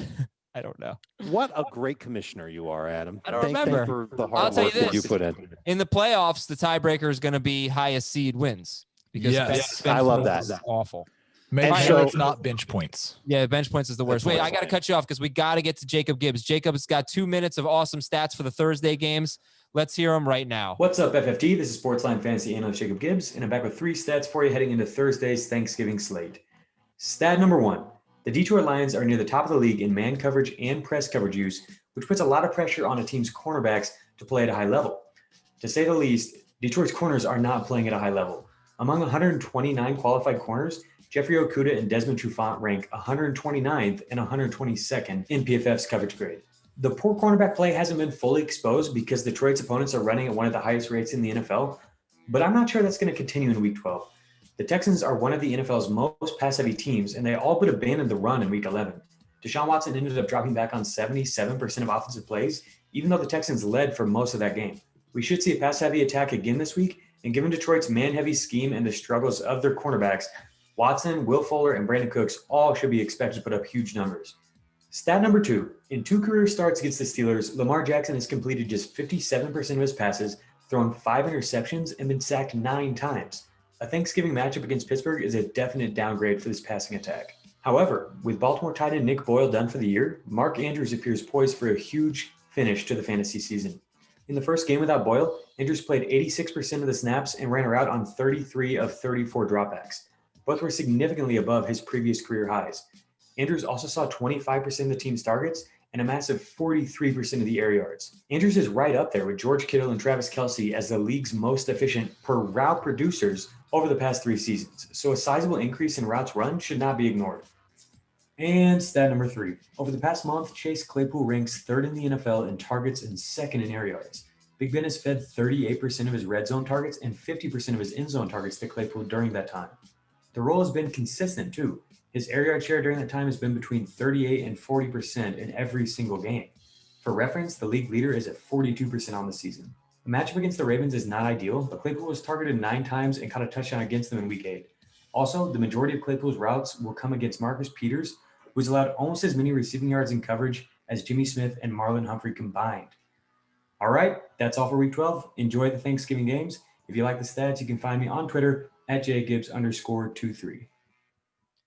I don't know. What a great commissioner you are, Adam. I don't Thank remember. you for the I'll hard tell you work that you this. put in. In the playoffs, the tiebreaker is going to be highest seed wins. Because Yes. I love points that. is awful. Make And sure so- it's not bench points. Yeah, bench points is the worst. That's Wait, what I got to cut you off because we got to get to Jacob Gibbs. Jacob's got 2 minutes of awesome stats for the Thursday games. Let's hear them right now. What's up, FFT? This is Sportsline Fantasy Analyst Jacob Gibbs, and I'm back with 3 stats for you heading into Thursday's Thanksgiving slate. Stat number 1. The Detroit Lions are near the top of the league in man coverage and press coverage use, which puts a lot of pressure on a team's cornerbacks to play at a high level. To say the least, Detroit's corners are not playing at a high level. Among 129 qualified corners, Jeffrey Okudah and Desmond Trufant rank 129th and 122nd in PFF's coverage grade. The poor cornerback play hasn't been fully exposed because Detroit's opponents are running at one of the highest rates in the NFL, but I'm not sure that's going to continue in Week 12. The Texans are one of the NFL's most pass-heavy teams, and they all but abandoned the run in Week 11. Desean Watson ended up dropping back on 77% of offensive plays, even though the Texans led for most of that game. We should see a pass-heavy attack again this week, and given Detroit's man-heavy scheme and the struggles of their cornerbacks, Watson, Will Fuller, and Brandon Cooks all should be expected to put up huge numbers. Stat number 2. In 2 career starts against the Steelers, Lamar Jackson has completed just 57% of his passes, thrown 5 interceptions, and been sacked 9 times. A Thanksgiving matchup against Pittsburgh is a definite downgrade for this passing attack. However, with Baltimore tight end Nick Boyle done for the year, Mark Andrews appears poised for a huge finish to the fantasy season. In the first game without Boyle, Andrews played 86% of the snaps and ran a route on 33 of 34 dropbacks. Both were significantly above his previous career highs. Andrews also saw 25% of the team's targets and a massive 43% of the air yards. Andrews is right up there with George Kittle and Travis Kelce as the league's most efficient per route producers over the past 3 seasons, so a sizable increase in routes run should not be ignored. And stat number 3. Over the past month, Chase Claypool ranks 3rd in the NFL in targets and 2nd in air yards. Big Ben has fed 38% of his red zone targets and 50% of his end zone targets to Claypool during that time. The role has been consistent too. His air yard share during that time has been between 38 and 40% in every single game. For reference, the league leader is at 42% on the season. The matchup against the Ravens is not ideal, but Claypool was targeted 9 times and caught a touchdown against them in Week 8. Also, the majority of Claypool's routes will come against Marcus Peters, who's allowed almost as many receiving yards in coverage as Jimmy Smith and Marlon Humphrey combined. All right, that's all for Week 12. Enjoy the Thanksgiving games. If you like the stats, you can find me on Twitter at jgibbs_23.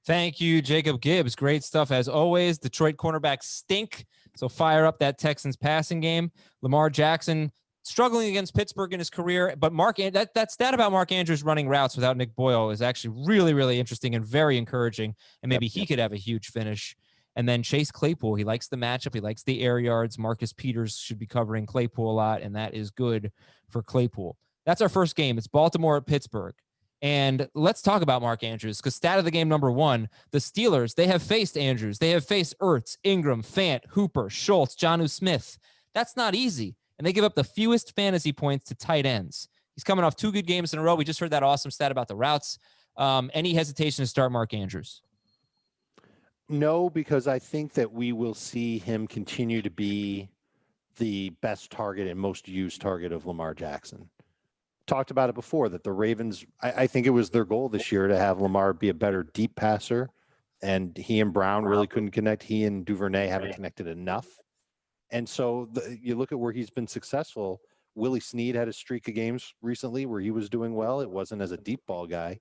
Thank you, Jacob Gibbs. Great stuff as always. Detroit cornerbacks stink, so fire up that Texans passing game. Lamar Jackson struggling against Pittsburgh in his career, but that stat about Mark Andrews running routes without Nick Boyle is actually really, really interesting and very encouraging, and maybe he could have a huge finish. And then Chase Claypool, he likes the matchup. He likes the air yards. Marcus Peters should be covering Claypool a lot, and that is good for Claypool. That's our first game. It's Baltimore at Pittsburgh. And let's talk about Mark Andrews, because stat of the game number 1, the Steelers, they have faced Andrews. They have faced Ertz, Ingram, Fant, Hooper, Schultz, Jonnu Smith. That's not easy. And they give up the fewest fantasy points to tight ends. He's coming off 2 good games in a row. We just heard that awesome stat about the routes. Any hesitation to start Mark Andrews? No, because I think that we will see him continue to be the best target and most used target of Lamar Jackson. Talked about it before that the Ravens, I think it was their goal this year to have Lamar be a better deep passer, and he and Brown really couldn't connect. He and Duvernay haven't connected enough. And so you look at where he's been successful. Willie Snead had a streak of games recently where he was doing well. It wasn't as a deep ball guy.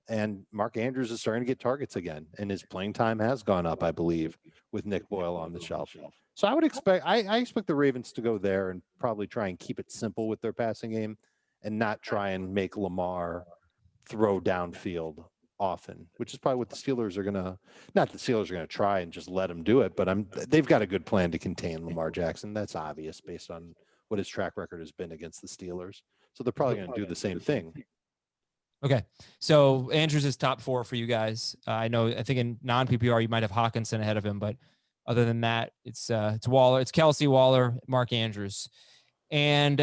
And Mark Andrews is starting to get targets again, and his playing time has gone up, I believe, with Nick Boyle on the shelf. So I would expect, I expect the Ravens to go there and probably try and keep it simple with their passing game and not try and make Lamar throw downfield often, which is probably what the Steelers are going to, not the Steelers are going to try and just let him do it, but they've got a good plan to contain Lamar Jackson. That's obvious based on what his track record has been against the Steelers. So they're probably going to do the same thing. Okay. So Andrews is top 4 for you guys. I think in non-PPR, you might have Hawkinson ahead of him, but other than that, it's Waller, it's Kelce, Waller, Mark Andrews. And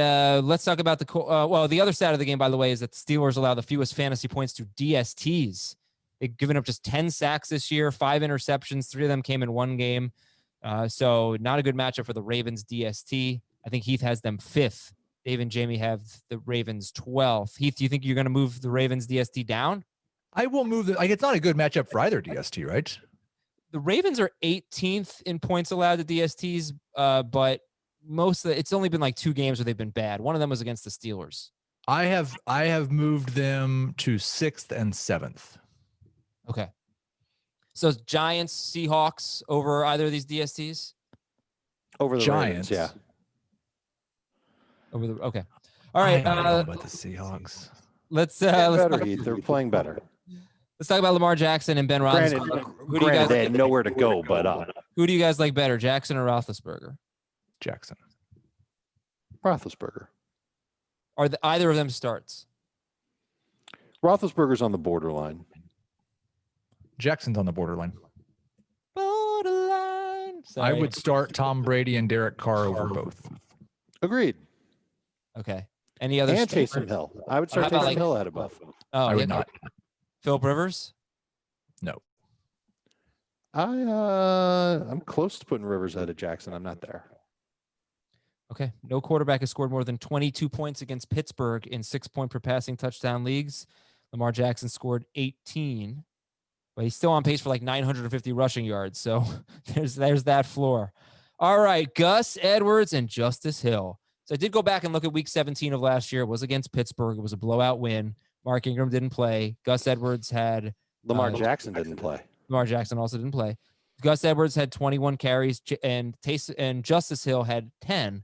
let's talk about the other side of the game, by the way, is that the Steelers allow the fewest fantasy points to DSTs. They've given up just 10 sacks this year, 5 interceptions. 3 of them came in 1 game. So not a good matchup for the Ravens DST. I think Heath has them 5th. Dave and Jamie have the Ravens 12th. Heath, do you think you're going to move the Ravens DST down? I will move it's not a good matchup for either DST, right? The Ravens are 18th in points allowed to DSTs, but it's only been like 2 games where they've been bad. One of them was against the Steelers. I have moved them to 6th and 7th. Okay. So Giants, Seahawks over either of these DSTs? Over the Giants, Ravens, yeah. Okay. All right. I don't know about the Seahawks. Let's better, Heath. They're playing better. Let's talk about Lamar Jackson and Ben Roethlisberger. Granted, they had nowhere to go, but who do you guys like better, Jackson or Roethlisberger? Jackson. Roethlisberger. Are either of them starts? Roethlisberger's on the borderline. Jackson's on the borderline. Borderline. Sorry. I would start Tom Brady and Derek Carr over both. Agreed. Okay. Any other? And Taysom Hill. I would start Taysom Hill out of both. Oh, I would not. Philip Rivers? No. I'm close to putting Rivers out of Jackson. I'm not there. Okay. No quarterback has scored more than 22 points against Pittsburgh in 6-point per passing touchdown leagues. Lamar Jackson scored 18, but he's still on pace for like 950 rushing yards. So there's that floor. All right. Gus Edwards and Justice Hill. So I did go back and look at week 17 of last year. It was against Pittsburgh. It was a blowout win. Mark Ingram didn't play. Gus Edwards had Lamar Jackson didn't play. Lamar Jackson also didn't play. Gus Edwards had 21 carries and Justice Hill had 10.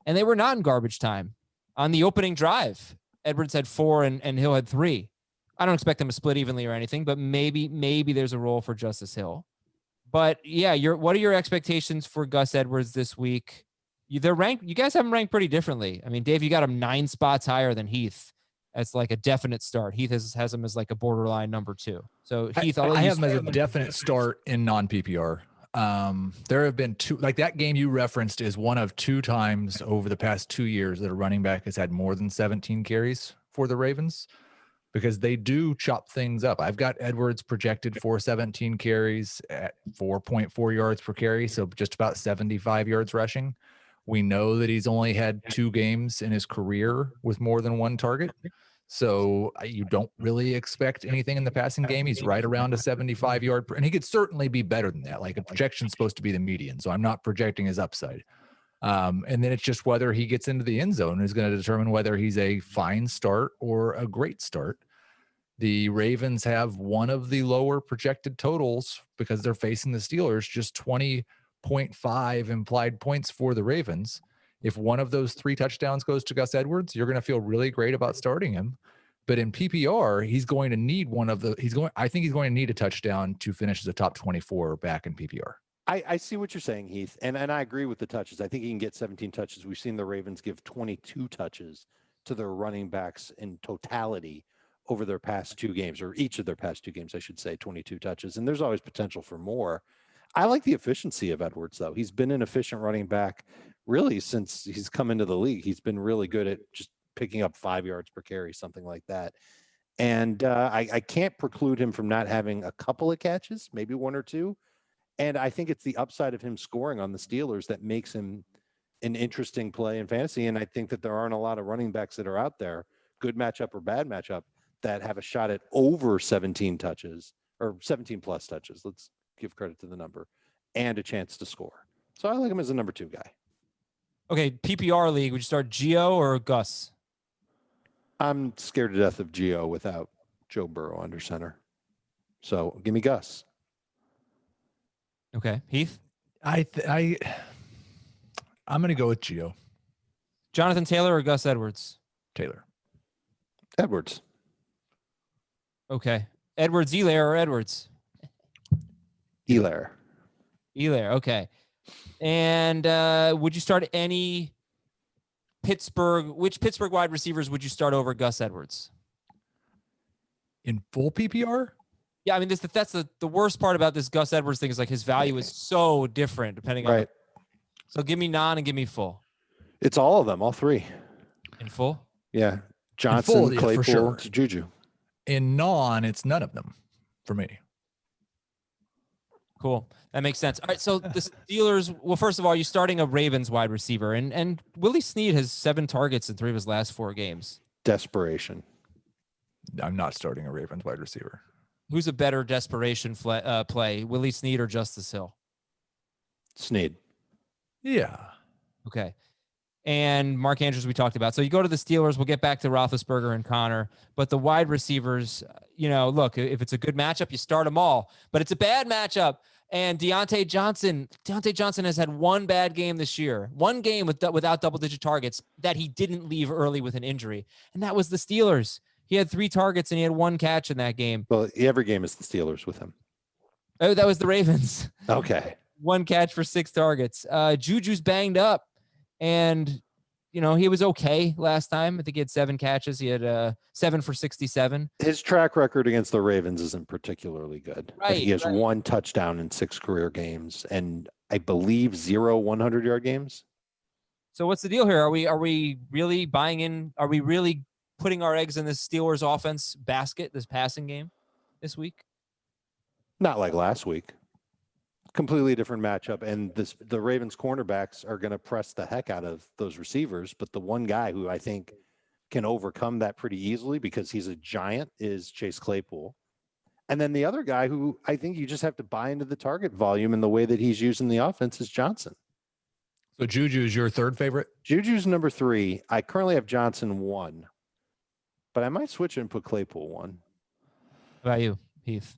And they were not in garbage time. On the opening drive, Edwards had 4 and Hill had 3. I don't expect them to split evenly or anything, but maybe there's a role for Justice Hill. But yeah, what are your expectations for Gus Edwards this week? They're ranked. You guys have them ranked pretty differently. I mean, Dave, you got him 9 spots higher than Heath. That's like a definite start. Heath has him as like a borderline number 2. So Heath, I have him as a definite start in non-PPR. There have been 2, like that game you referenced is one of 2 times over the past 2 years that a running back has had more than 17 carries for the Ravens, because they do chop things up. I've got Edwards projected for 17 carries at 4.4 yards per carry, so just about 75 yards rushing. We know that he's only had 2 games in his career with more than 1 target. So you don't really expect anything in the passing game. He's right around a 75-yard, and he could certainly be better than that. Like a projection is supposed to be the median, so I'm not projecting his upside. And then it's just whether he gets into the end zone is going to determine whether he's a fine start or a great start. The Ravens have one of the lower projected totals because they're facing the Steelers, just 20.5 implied points for the Ravens. If one of those 3 touchdowns goes to Gus Edwards, you're going to feel really great about starting him. But in PPR, he's going to need I think he's going to need a touchdown to finish as a top 24 back in PPR. I see what you're saying, Heath, and I agree with the touches. I think he can get 17 touches. We've seen the Ravens give 22 touches to their running backs in totality over their past 2 games, or each of their past 2 games, I should say, 22 touches. And there's always potential for more. I like the efficiency of Edwards, though. He's been an efficient running back really since he's come into the league. He's been really good at just picking up 5 yards per carry, something like that. And I can't preclude him from not having a couple of catches, maybe 1 or 2. And I think it's the upside of him scoring on the Steelers that makes him an interesting play in fantasy. And I think that there aren't a lot of running backs that are out there, good matchup or bad matchup, that have a shot at over 17 touches or 17 plus touches. Let's give credit to the number, and a chance to score. So I like him as a number 2 guy. Okay, PPR league, would you start Gio or Gus? I'm scared to death of Gio without Joe Burrow under center. So give me Gus. Okay, Heath? I'm going to go with Gio. Jonathan Taylor or Gus Edwards? Taylor. Edwards. Okay. Edwards, Elair or Edwards? Elair. Elair, okay. And would you start any which Pittsburgh wide receivers would you start over Gus Edwards? In full PPR? Yeah, I mean, that's the worst part about this Gus Edwards thing is like his value is so different depending on. Right. So give me non and give me full. It's all of them, all 3. In full? Yeah. Johnson, full, Claypool, for sure. Juju. In non, it's none of them for me. Cool. That makes sense. All right. So the Steelers, well, first of all, you're starting a Ravens wide receiver, and Willie Snead has 7 targets in 3 of his last 4 games. Desperation. I'm not starting a Ravens wide receiver. Who's a better desperation play, Willie Snead or Justice Hill? Snead. Yeah. Okay. And Mark Andrews, we talked about. So you go to the Steelers, we'll get back to Roethlisberger and Connor. But the wide receivers, look, if it's a good matchup, you start them all. But it's a bad matchup. And Deontay Johnson has had 1 bad game this year. 1 game without double-digit targets that he didn't leave early with an injury. And that was the Steelers. He had 3 targets and he had 1 catch in that game. Well, every game is the Steelers with him. Oh, that was the Ravens. Okay. 1 catch for 6 targets. Juju's banged up. And, he was okay last time. I think he had 7 catches. He had 7 for 67. His track record against the Ravens isn't particularly good. Right, he has 1 touchdown in 6 career games, and I believe 0 100-yard games. So what's the deal here? Are we really buying in? Are we really putting our eggs in this Steelers offense basket, this passing game this week? Not like last week. Completely different matchup, and the Ravens cornerbacks are going to press the heck out of those receivers, but the one guy who I think can overcome that pretty easily because he's a giant is Chase Claypool. And then the other guy who I think you just have to buy into the target volume and the way that he's using the offense is Johnson. So Juju's your 3rd favorite? Juju's number 3. I currently have Johnson 1, but I might switch and put Claypool 1. How about you, Heath?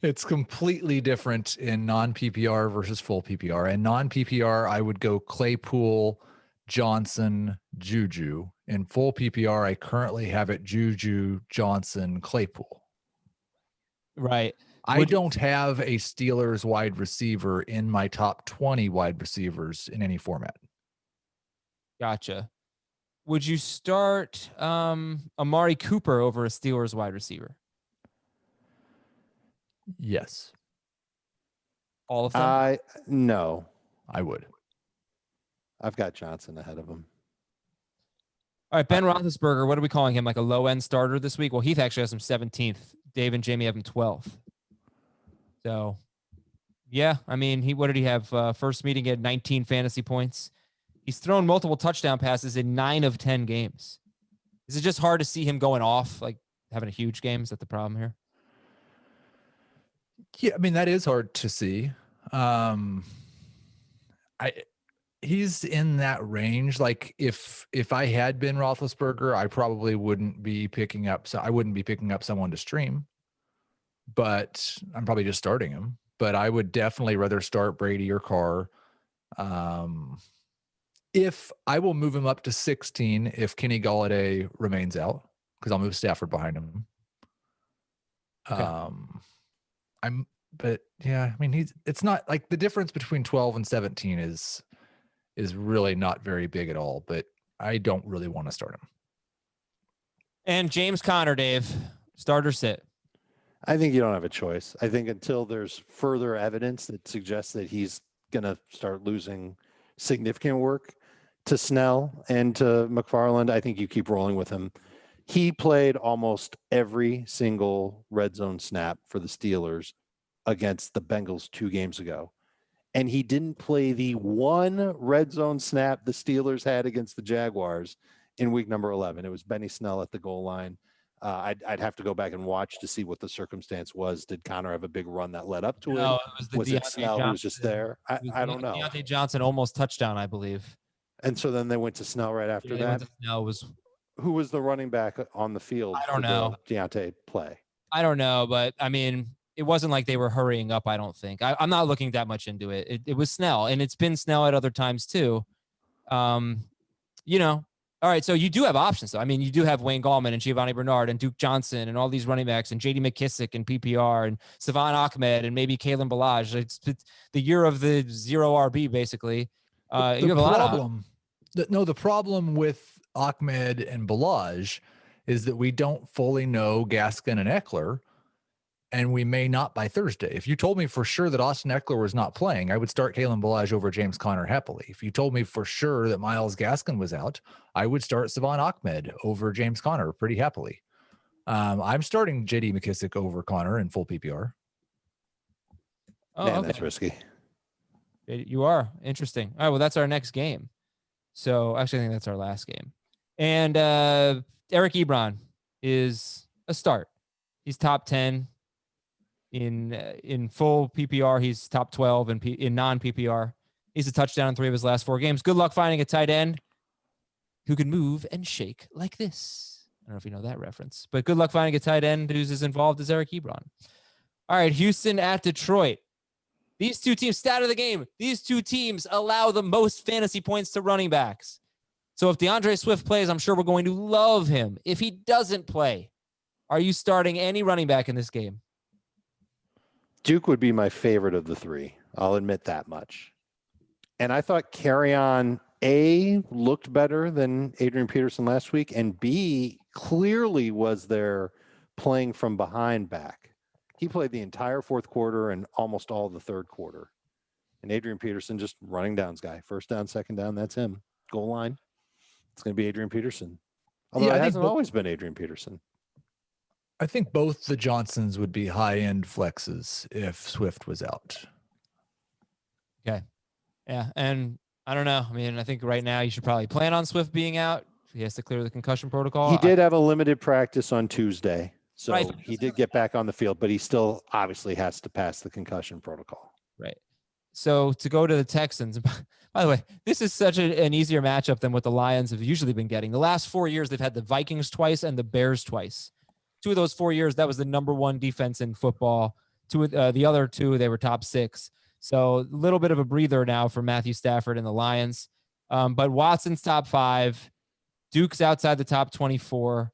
It's completely different in non-PPR versus full PPR. In non-PPR, I would go Claypool, Johnson, Juju. In full PPR, I currently have it Juju, Johnson, Claypool. Right. I don't have a Steelers wide receiver in my top 20 wide receivers in any format. Gotcha. Would you start Amari Cooper over a Steelers wide receiver? Yes. All of them? No. I would. I've got Johnson ahead of him. All right, Ben Roethlisberger, what are we calling him? Like a low-end starter this week? Well, Heath actually has him 17th. Dave and Jamie have him 12th. So, yeah, I mean, what did he have? First meeting, he had 19 fantasy points. He's thrown multiple touchdown passes in 9 of 10 games. Is it just hard to see him going off, like having a huge game? Is that the problem here? Yeah, I mean, that is hard to see. He's in that range. Like if I had been Roethlisberger, I probably wouldn't be picking up. So I wouldn't be picking up someone to stream, but I'm probably just starting him. But I would definitely rather start Brady or Carr. If I will move him up to 16 if Kenny Golladay remains out, because I'll move Stafford behind him. Okay. But yeah, I mean, it's not like the difference between 12 and 17 is really not very big at all, but I don't really want to start him. And James Conner, Dave, start or sit? I think you don't have a choice. I think until there's further evidence that suggests that he's going to start losing significant work to Snell and to McFarland, I think you keep rolling with him. He played almost every single red zone snap for the Steelers against the Bengals 2 games ago. And he didn't play the 1 red zone snap the Steelers had against the Jaguars in week number 11. It was Benny Snell at the goal line. I'd have to go back and watch to see what the circumstance was. Did Connor have a big run that led up to it? Was it Snell who was just there? I don't know. Deontay Johnson almost touchdown, I believe. And so then they went to Snell right after that. Snell who was the running back on the field? I don't know. Deontay play. I don't know, but I mean, it wasn't like they were hurrying up. I don't think. I'm not looking that much into it. It was Snell, and it's been Snell at other times too. All right, so you do have options, though. I mean, you do have Wayne Gallman and Giovanni Bernard and Duke Johnson and all these running backs and J.D. McKissick and PPR and Savon Ahmed and maybe Kalen Ballage. It's the year of the zero RB, basically. The problem with Ahmed and Ballage is that we don't fully know Gaskin and Eckler, and we may not by Thursday. If you told me for sure that Austin Eckler was not playing, I would start Kalen Ballage over James Conner happily. If you told me for sure that Myles Gaskin was out, I would start Savon Ahmed over James Conner pretty happily. I'm starting J.D. McKissick over Conner in full PPR. Oh, Man, okay. that's risky. You are. Interesting. All right. Well, that's our next game. So actually, I think that's our last game. And Eric Ebron is a start. He's top 10 in full PPR. He's top 12 in non-PPR. He's a touchdown in 3 of his last 4 games. Good luck finding a tight end who can move and shake like this. I don't know if you know that reference, but good luck finding a tight end who's as involved as Eric Ebron. All right, Houston at Detroit. These two teams, stat of the game, these two teams allow the most fantasy points to running backs. So if DeAndre Swift plays, I'm sure we're going to love him. If he doesn't play, are you starting any running back in this game? Duke would be my favorite of the 3. I'll admit that much. And I thought Carrion, A, looked better than Adrian Peterson last week, and B, clearly was their playing from behind back. He played the entire 4th quarter and almost all the 3rd quarter. And Adrian Peterson just running downs guy. First down, second down, that's him. Goal line. It's going to be Adrian Peterson. Although it hasn't always been Adrian Peterson. I think both the Johnsons would be high-end flexes if Swift was out. Okay. Yeah, and I don't know. I mean, I think right now you should probably plan on Swift being out. He has to clear the concussion protocol. He did have a limited practice on Tuesday, so Right. he did get back on the field, but he still obviously has to pass the concussion protocol. Right. So to go to the Texans, by the way, this is such an easier matchup than what the Lions have usually been getting. The last 4 years, they've had the Vikings twice and the Bears twice. 2 of those 4 years, that was the number 1 defense in football. The other 2, they were top 6. So a little bit of a breather now for Matthew Stafford and the Lions. But Watson's top 5. Duke's outside the top 24,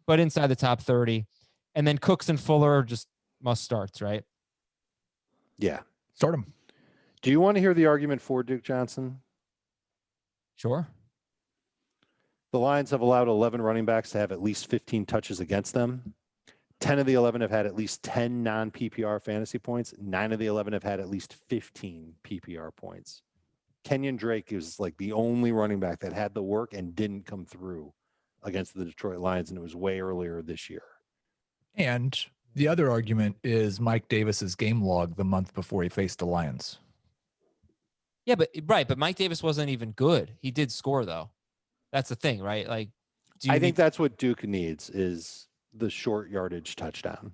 but inside the top 30. And then Cooks and Fuller are just must starts, right? Yeah. Start him. Do you want to hear the argument for Duke Johnson? Sure. The Lions have allowed 11 running backs to have at least 15 touches against them. 10 of the 11 have had at least 10 non-PPR fantasy points. 9 of the 11 have had at least 15 PPR points. Kenyon Drake is like the only running back that had the work and didn't come through against the Detroit Lions, and it was way earlier this year. And the other argument is Mike Davis's game log the month before he faced the Lions. Yeah, but Mike Davis wasn't even good. He did score though. That's the thing, right? Like, I think that's what Duke needs is the short yardage touchdown.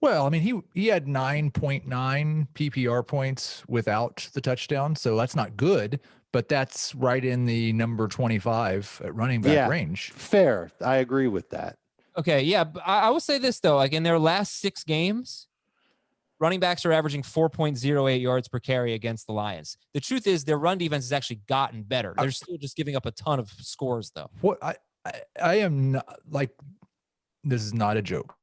Well, I mean, he had 9.9 PPR points without the touchdown, so that's not good, but that's right in the number 25 at running back range. Fair. I agree with that. Okay, yeah. But I will say this though, like in their last 6 games, running backs are averaging 4.08 yards per carry against the Lions. The truth is their run defense has actually gotten better. They're still just giving up a ton of scores though. What I am not like, this is not a joke,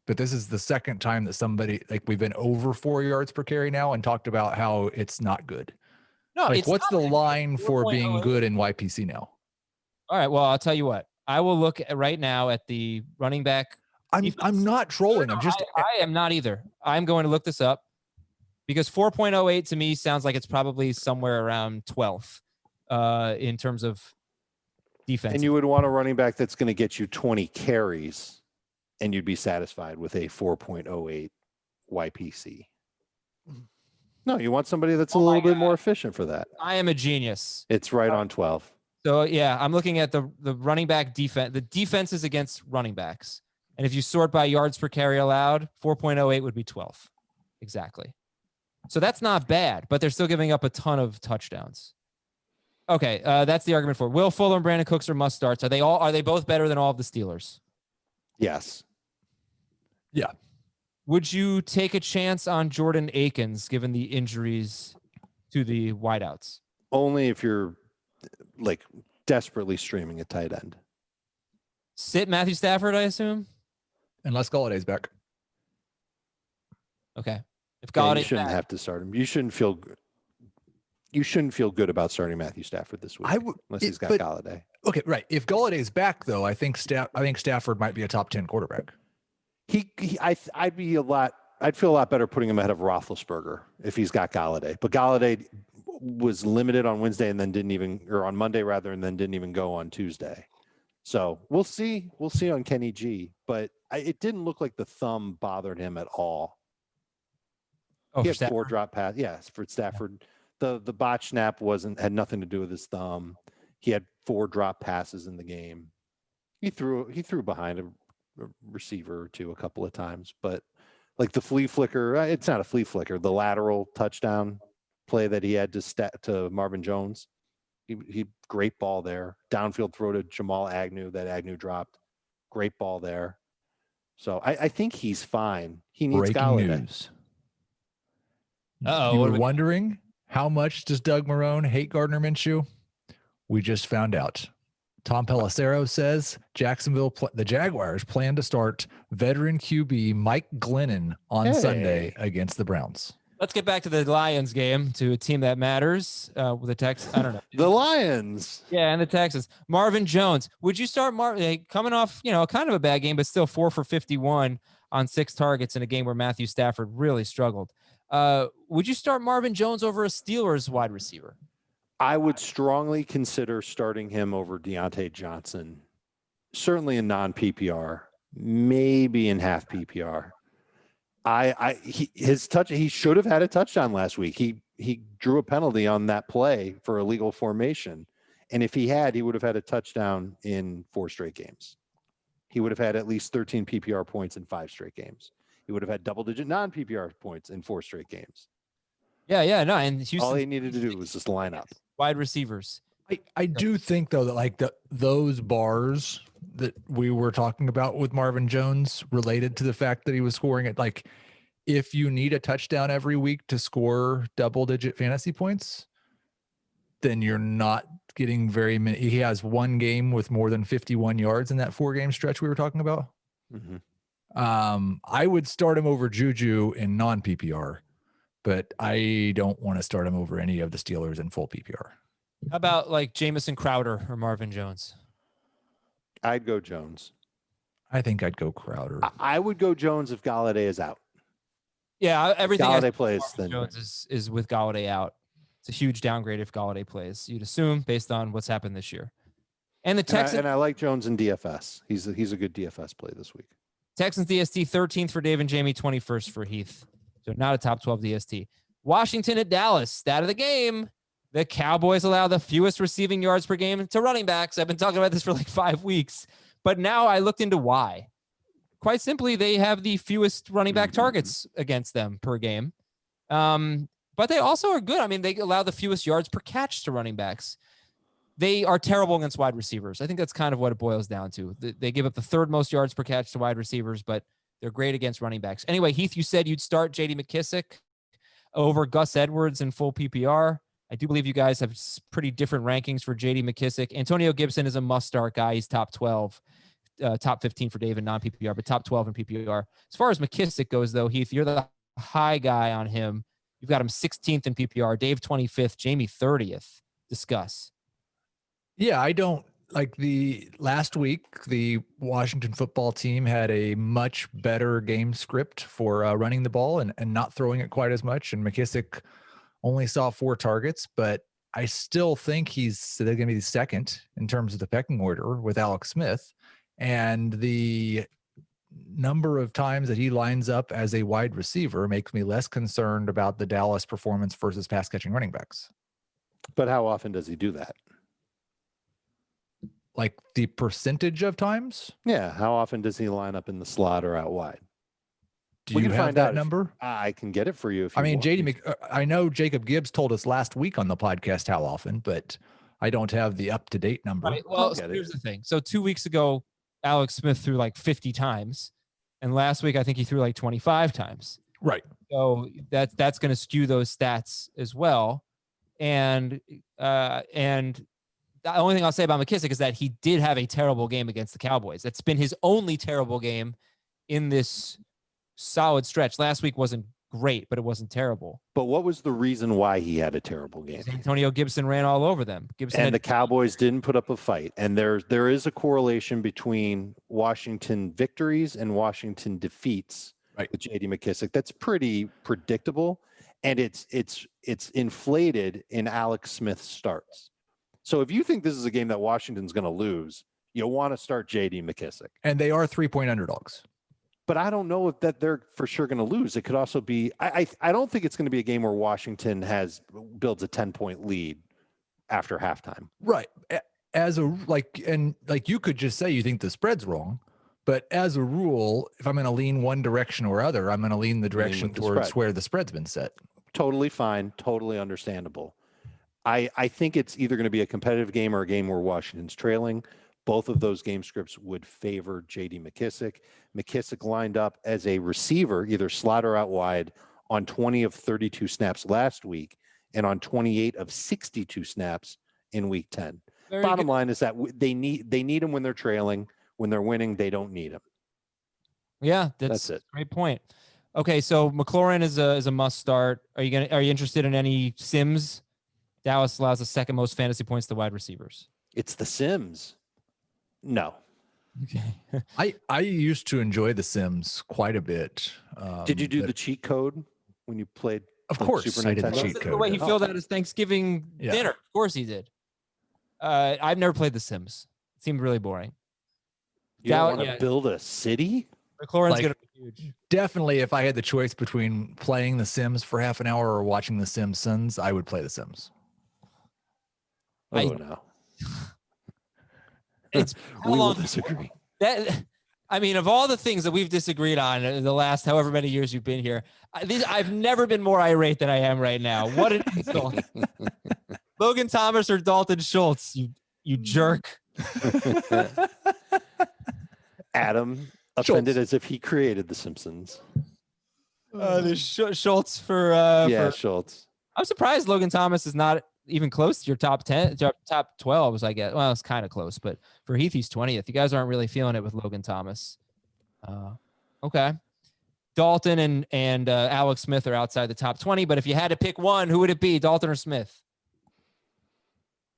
but this is the second time that somebody, like, we've been over 4 yards per carry now and talked about how it's not good. No, like, it's what's not the line for being good in YPC now? All right, well, I'll tell you what. I will look right now at the running back. I'm not trolling. I'm just I am not either. I'm going to look this up because 4.08 to me sounds like it's probably somewhere around 12th in terms of defense. And you would want a running back that's going to get you 20 carries, and you'd be satisfied with a 4.08 YPC. No, you want somebody that's a little bit more efficient for that. I am a genius. It's right on 12. So, yeah, I'm looking at the running back defense, the defenses against running backs. And if you sort by yards per carry allowed, 4.08 would be 12th. Exactly. So that's not bad, but they're still giving up a ton of touchdowns. Okay, that's the argument for it. Will Fuller and Brandon Cooks are must starts. Are they both better than all of the Steelers? Yes. Yeah. Would you take a chance on Jordan Akins given the injuries to the wideouts? Only if you're like desperately streaming a tight end. Sit Matthew Stafford, I assume? Unless Galladay's back. Okay. If Yeah, Galladay's you shouldn't back, have to start him. You shouldn't feel good about starting Matthew Stafford this week unless he's got Galladay. Okay, right. If Galladay's back, though, I think Stafford might be a top 10 quarterback. I'd feel a lot better putting him ahead of Roethlisberger if he's got Galladay. But Galladay was limited on Wednesday and then on Monday rather, and then didn't even go on Tuesday. So we'll see. We'll see on Kenny G. But it didn't look like the thumb bothered him at all. Oh, he for had 4 Stafford? drop pass. Yes, for Stafford. The botch snap had nothing to do with his thumb. He had 4 drop passes in the game. He threw behind a receiver or two a couple of times, but like the flea flicker, it's not a flea flicker. The lateral touchdown play that he had to Marvin Jones, he great ball there. Downfield throw to Jamal Agnew that Agnew dropped. Great ball there. So I think he's fine. He needs Breaking Galladay. news. Uh-oh, You what were do we- wondering how much does Doug Marrone hate Gardner Minshew? We just found out. Tom Pelissero says the Jaguars plan to start veteran QB Mike Glennon on Sunday against the Browns. Let's get back to the Lions game, to a team that matters with the Texans. I don't know. The Lions. Yeah, and the Texans. Marvin Jones. Would you start coming off, kind of a bad game, but still 4 for 51 on 6 targets in a game where Matthew Stafford really struggled. Would you start Marvin Jones over a Steelers wide receiver? I would strongly consider starting him over Deontay Johnson. Certainly in non-PPR, maybe in half PPR. He should have had a touchdown last week. He drew a penalty on that play for illegal formation. And if he would have had a touchdown in 4 straight games. He would have had at least 13 PPR points in 5 straight games. He would have had double-digit non-PPR points in 4 straight games. Yeah, no. And Houston, all he needed to do was just line up. Wide receivers. I do think, though, that those bars that we were talking about with Marvin Jones related to the fact that he was scoring it, like, if you need a touchdown every week to score double-digit fantasy points, then you're not getting very many. He has 1 game with more than 51 yards in that 4-game stretch we were talking about. Mm-hmm. I would start him over Juju in non-PPR, but I don't want to start him over any of the Steelers in full PPR. How about like Jamison Crowder or Marvin Jones? I'd go Jones. I think I'd go Crowder. I would go Jones if Galladay is out. Yeah, everything Galladay plays, then Jones is with Galladay out. It's a huge downgrade if Galladay plays. You'd assume based on what's happened this year. And the Texans, and I like Jones in DFS. He's a good DFS play this week. Texans DST 13th for Dave and Jamie, 21st for Heath. So not a top 12 DST. Washington at Dallas. Stat of the game. The Cowboys allow the fewest receiving yards per game to running backs. I've been talking about this for like 5 weeks, but now I looked into why. Quite simply, they have the fewest running back targets against them per game. But they also are good. I mean, they allow the fewest yards per catch to running backs. They are terrible against wide receivers. I think that's kind of what it boils down to. They give up the 3rd most yards per catch to wide receivers, but they're great against running backs. Anyway, Heath, you said you'd start J.D. McKissick over Gus Edwards in full PPR. I do believe you guys have pretty different rankings for J.D. McKissick. Antonio Gibson is a must-start guy. He's top 12, top 15 for Dave in non-PPR, but top 12 in PPR. As far as McKissick goes, though, Heath, you're the high guy on him. You've got him 16th in PPR, Dave 25th, Jamie 30th. Discuss. Yeah, I don't like the last week. The Washington football team had a much better game script for running the ball and not throwing it quite as much. And McKissick only saw 4 targets, but I still think he's going to be the 2nd in terms of the pecking order with Alex Smith. And the number of times that he lines up as a wide receiver makes me less concerned about the Dallas performance versus pass catching running backs. But how often does he do that? Like the percentage of times? Yeah. How often does he line up in the slot or out wide? Do you have that number? I can get it for you. If you I mean, want. I know Jacob Gibbs told us last week on the podcast how often, but I don't have the up-to-date number. Right. Well, so here's the thing. So 2 weeks ago, Alex Smith threw like 50 times. And last week, I think he threw like 25 times. Right. So that's going to skew those stats as well. And the only thing I'll say about McKissick is that he did have a terrible game against the Cowboys. That's been his only terrible game in this solid stretch. Last week wasn't great, but it wasn't terrible. But what was the reason why he had a terrible game? Antonio Gibson ran all over them. The Cowboys didn't put up a fight. And there is a correlation between Washington victories and Washington defeats with J.D. McKissick. That's pretty predictable, and it's inflated in Alex Smith's starts. So if you think this is a game that Washington's going to lose, you'll want to start J.D. McKissick. And they are 3-point underdogs. But I don't know if that they're for sure going to lose. It could also be. I don't think it's going to be a game where Washington builds a 10-point lead after halftime. Right. As a you could just say you think the spread's wrong, but as a rule, if I'm going to lean one direction or other, I'm going to lean the direction towards where the spread's been set. Totally fine. Totally understandable. I think it's either going to be a competitive game or a game where Washington's trailing. Both of those game scripts would favor J.D. McKissic. McKissic lined up as a receiver, either slot or out wide, on 20 of 32 snaps last week and on 28 of 62 snaps in week 10. Bottom line is that they need him when they're trailing. When they're winning, they don't need him. Yeah, that's it. Great point. Okay, so McLaurin is a must start. Are you interested in any Sims? Dallas allows the second most fantasy points to wide receivers. It's the Sims. No. Okay. I used to enjoy the Sims quite a bit. Did you do the cheat code when you played? Of course, Super I did the Nintendo? cheat code. The way he filled out his Thanksgiving dinner. Of course he did. I've never played the Sims. It seemed really boring. You don't want to build a city? McLaurin's going to be huge. Definitely, if I had the choice between playing the Sims for half an hour or watching the Simpsons, I would play the Sims. No. We will disagree. Of all the things that we've disagreed on in the last however many years you've been here, I've never been more irate than I am right now. What an insult. Logan Thomas or Dalton Schultz, you jerk. Adam offended as if he created The Simpsons. Schultz for Schultz. I'm surprised Logan Thomas is not even close to your top 10, top 12s, I guess. Well, it's kind of close, but for Heath, he's 20th. You guys aren't really feeling it with Logan Thomas. Okay. Dalton and Alex Smith are outside the top 20, but if you had to pick one, who would it be, Dalton or Smith?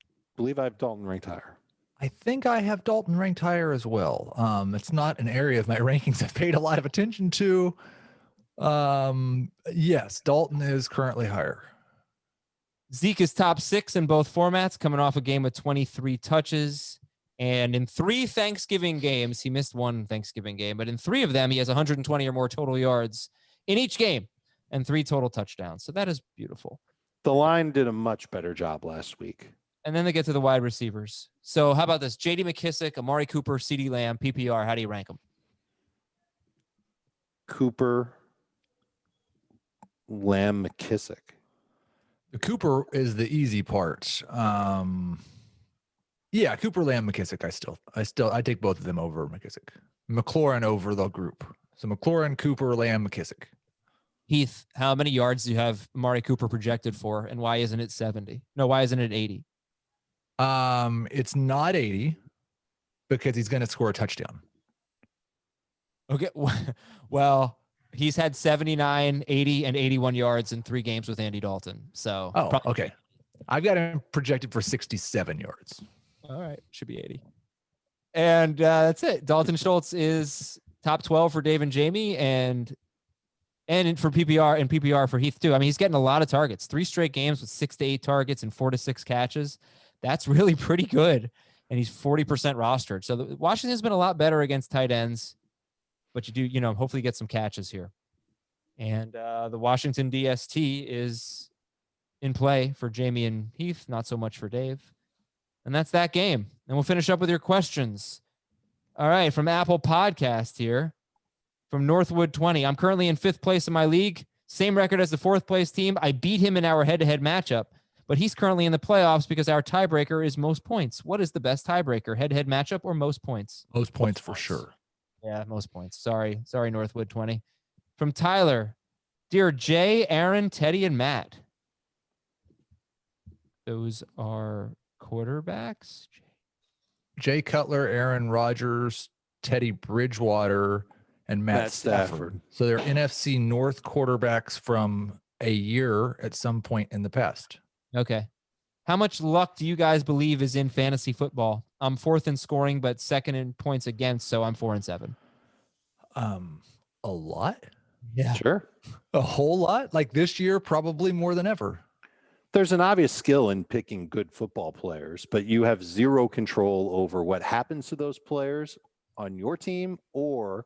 I believe I have Dalton ranked higher. I think I have Dalton ranked higher as well. It's not an area of my rankings I've paid a lot of attention to. Yes, Dalton is currently higher. Zeke is top 6 in both formats, coming off a game with 23 touches. And in 3 Thanksgiving games, he missed one Thanksgiving game, but in 3 of them, he has 120 or more total yards in each game and 3 total touchdowns. So that is beautiful. The line did a much better job last week. And then they get to the wide receivers. So how about this? J.D. McKissic, Amari Cooper, CeeDee Lamb, PPR. How do you rank them? Cooper, Lamb, McKissic. Cooper is the easy part. Cooper, Lamb, McKissic. I take both of them over McKissic. McLaurin over the group. So McLaurin, Cooper, Lamb, McKissic. Heath, how many yards do you have Amari Cooper projected for, and why isn't it 70? No, why isn't it 80? It's not 80 because he's going to score a touchdown. Okay, well, he's had 79, 80, and 81 yards in 3 games with Andy Dalton. So, okay. I've got him projected for 67 yards. All right, should be 80. And that's it. Dalton Schultz is top 12 for Dave and Jamie, and for PPR and PPR for Heath too. I mean, he's getting a lot of targets. 3 straight games with 6 to 8 targets and 4 to 6 catches. That's really pretty good. And he's 40% rostered. So Washington's been a lot better against tight ends, but you do, hopefully get some catches here. And the Washington DST is in play for Jamie and Heath, not so much for Dave. And that's that game. And we'll finish up with your questions. All right, from Apple Podcast here, from Northwood 20. I'm currently in 5th place in my league. Same record as the 4th place team. I beat him in our head-to-head matchup, but he's currently in the playoffs because our tiebreaker is most points. What is the best tiebreaker, head-to-head matchup or most points? Most points for sure. Yeah, most points. Sorry, Northwood 20. From Tyler, dear Jay, Aaron, Teddy, and Matt. Those are quarterbacks. Jay Cutler, Aaron Rodgers, Teddy Bridgewater, and Matt Stafford. So they're NFC North quarterbacks from a year at some point in the past. Okay. How much luck do you guys believe is in fantasy football? I'm 4th in scoring, but 2nd in points against, so I'm 4-7. A lot? Yeah. Sure. A whole lot? Like this year, probably more than ever. There's an obvious skill in picking good football players, but you have zero control over what happens to those players on your team or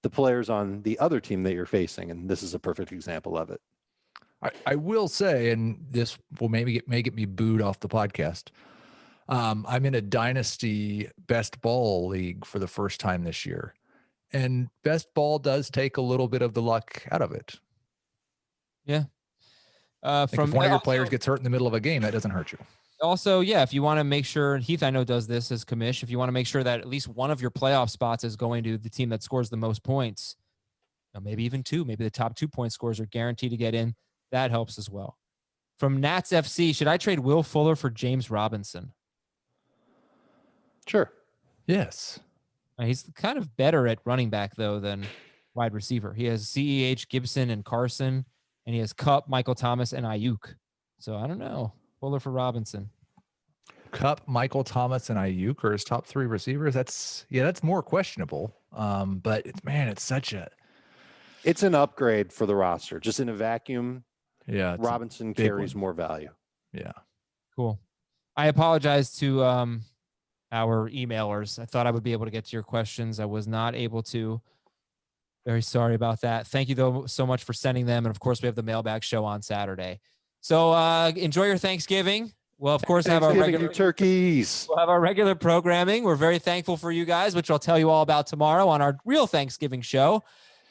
the players on the other team that you're facing. And this is a perfect example of it. I will say, and this will maybe get me booed off the podcast. I'm in a dynasty best ball league for the first time this year, and best ball does take a little bit of the luck out of it. Yeah. Like if one of your players gets hurt in the middle of a game, that doesn't hurt you. Also, yeah, if you want to make sure, Heath, I know does this as commish, if you want to make sure that at least one of your playoff spots is going to the team that scores the most points, maybe even two, maybe the top 2 point scorers are guaranteed to get in. That helps as well. From Nats FC, should I trade Will Fuller for James Robinson? Sure. Yes. He's kind of better at running back, though, than wide receiver. He has CEH, Gibson, and Carson, and he has Kupp, Michael Thomas, and Ayuk. So I don't know. Fuller for Robinson. Kupp, Michael Thomas, and Ayuk are his top 3 receivers. That's more questionable. But it's an upgrade for the roster. Just in a vacuum. Yeah. Robinson carries more value. Yeah. Cool. I apologize to our emailers. I thought I would be able to get to your questions. I was not able to. Very sorry about that. Thank you, though, so much for sending them. And, of course, we have the mailbag show on Saturday. So enjoy your Thanksgiving. We'll, of course, have our regular turkeys. We'll have our regular programming. We're very thankful for you guys, which I'll tell you all about tomorrow on our real Thanksgiving show.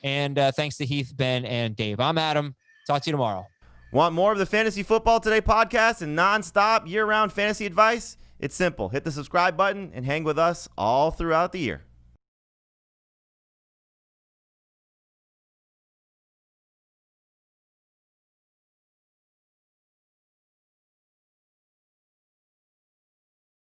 And thanks to Heath, Ben, and Dave. I'm Adam. Talk to you tomorrow. Want more of the Fantasy Football Today podcast and nonstop year-round fantasy advice? It's simple. Hit the subscribe button and hang with us all throughout the year.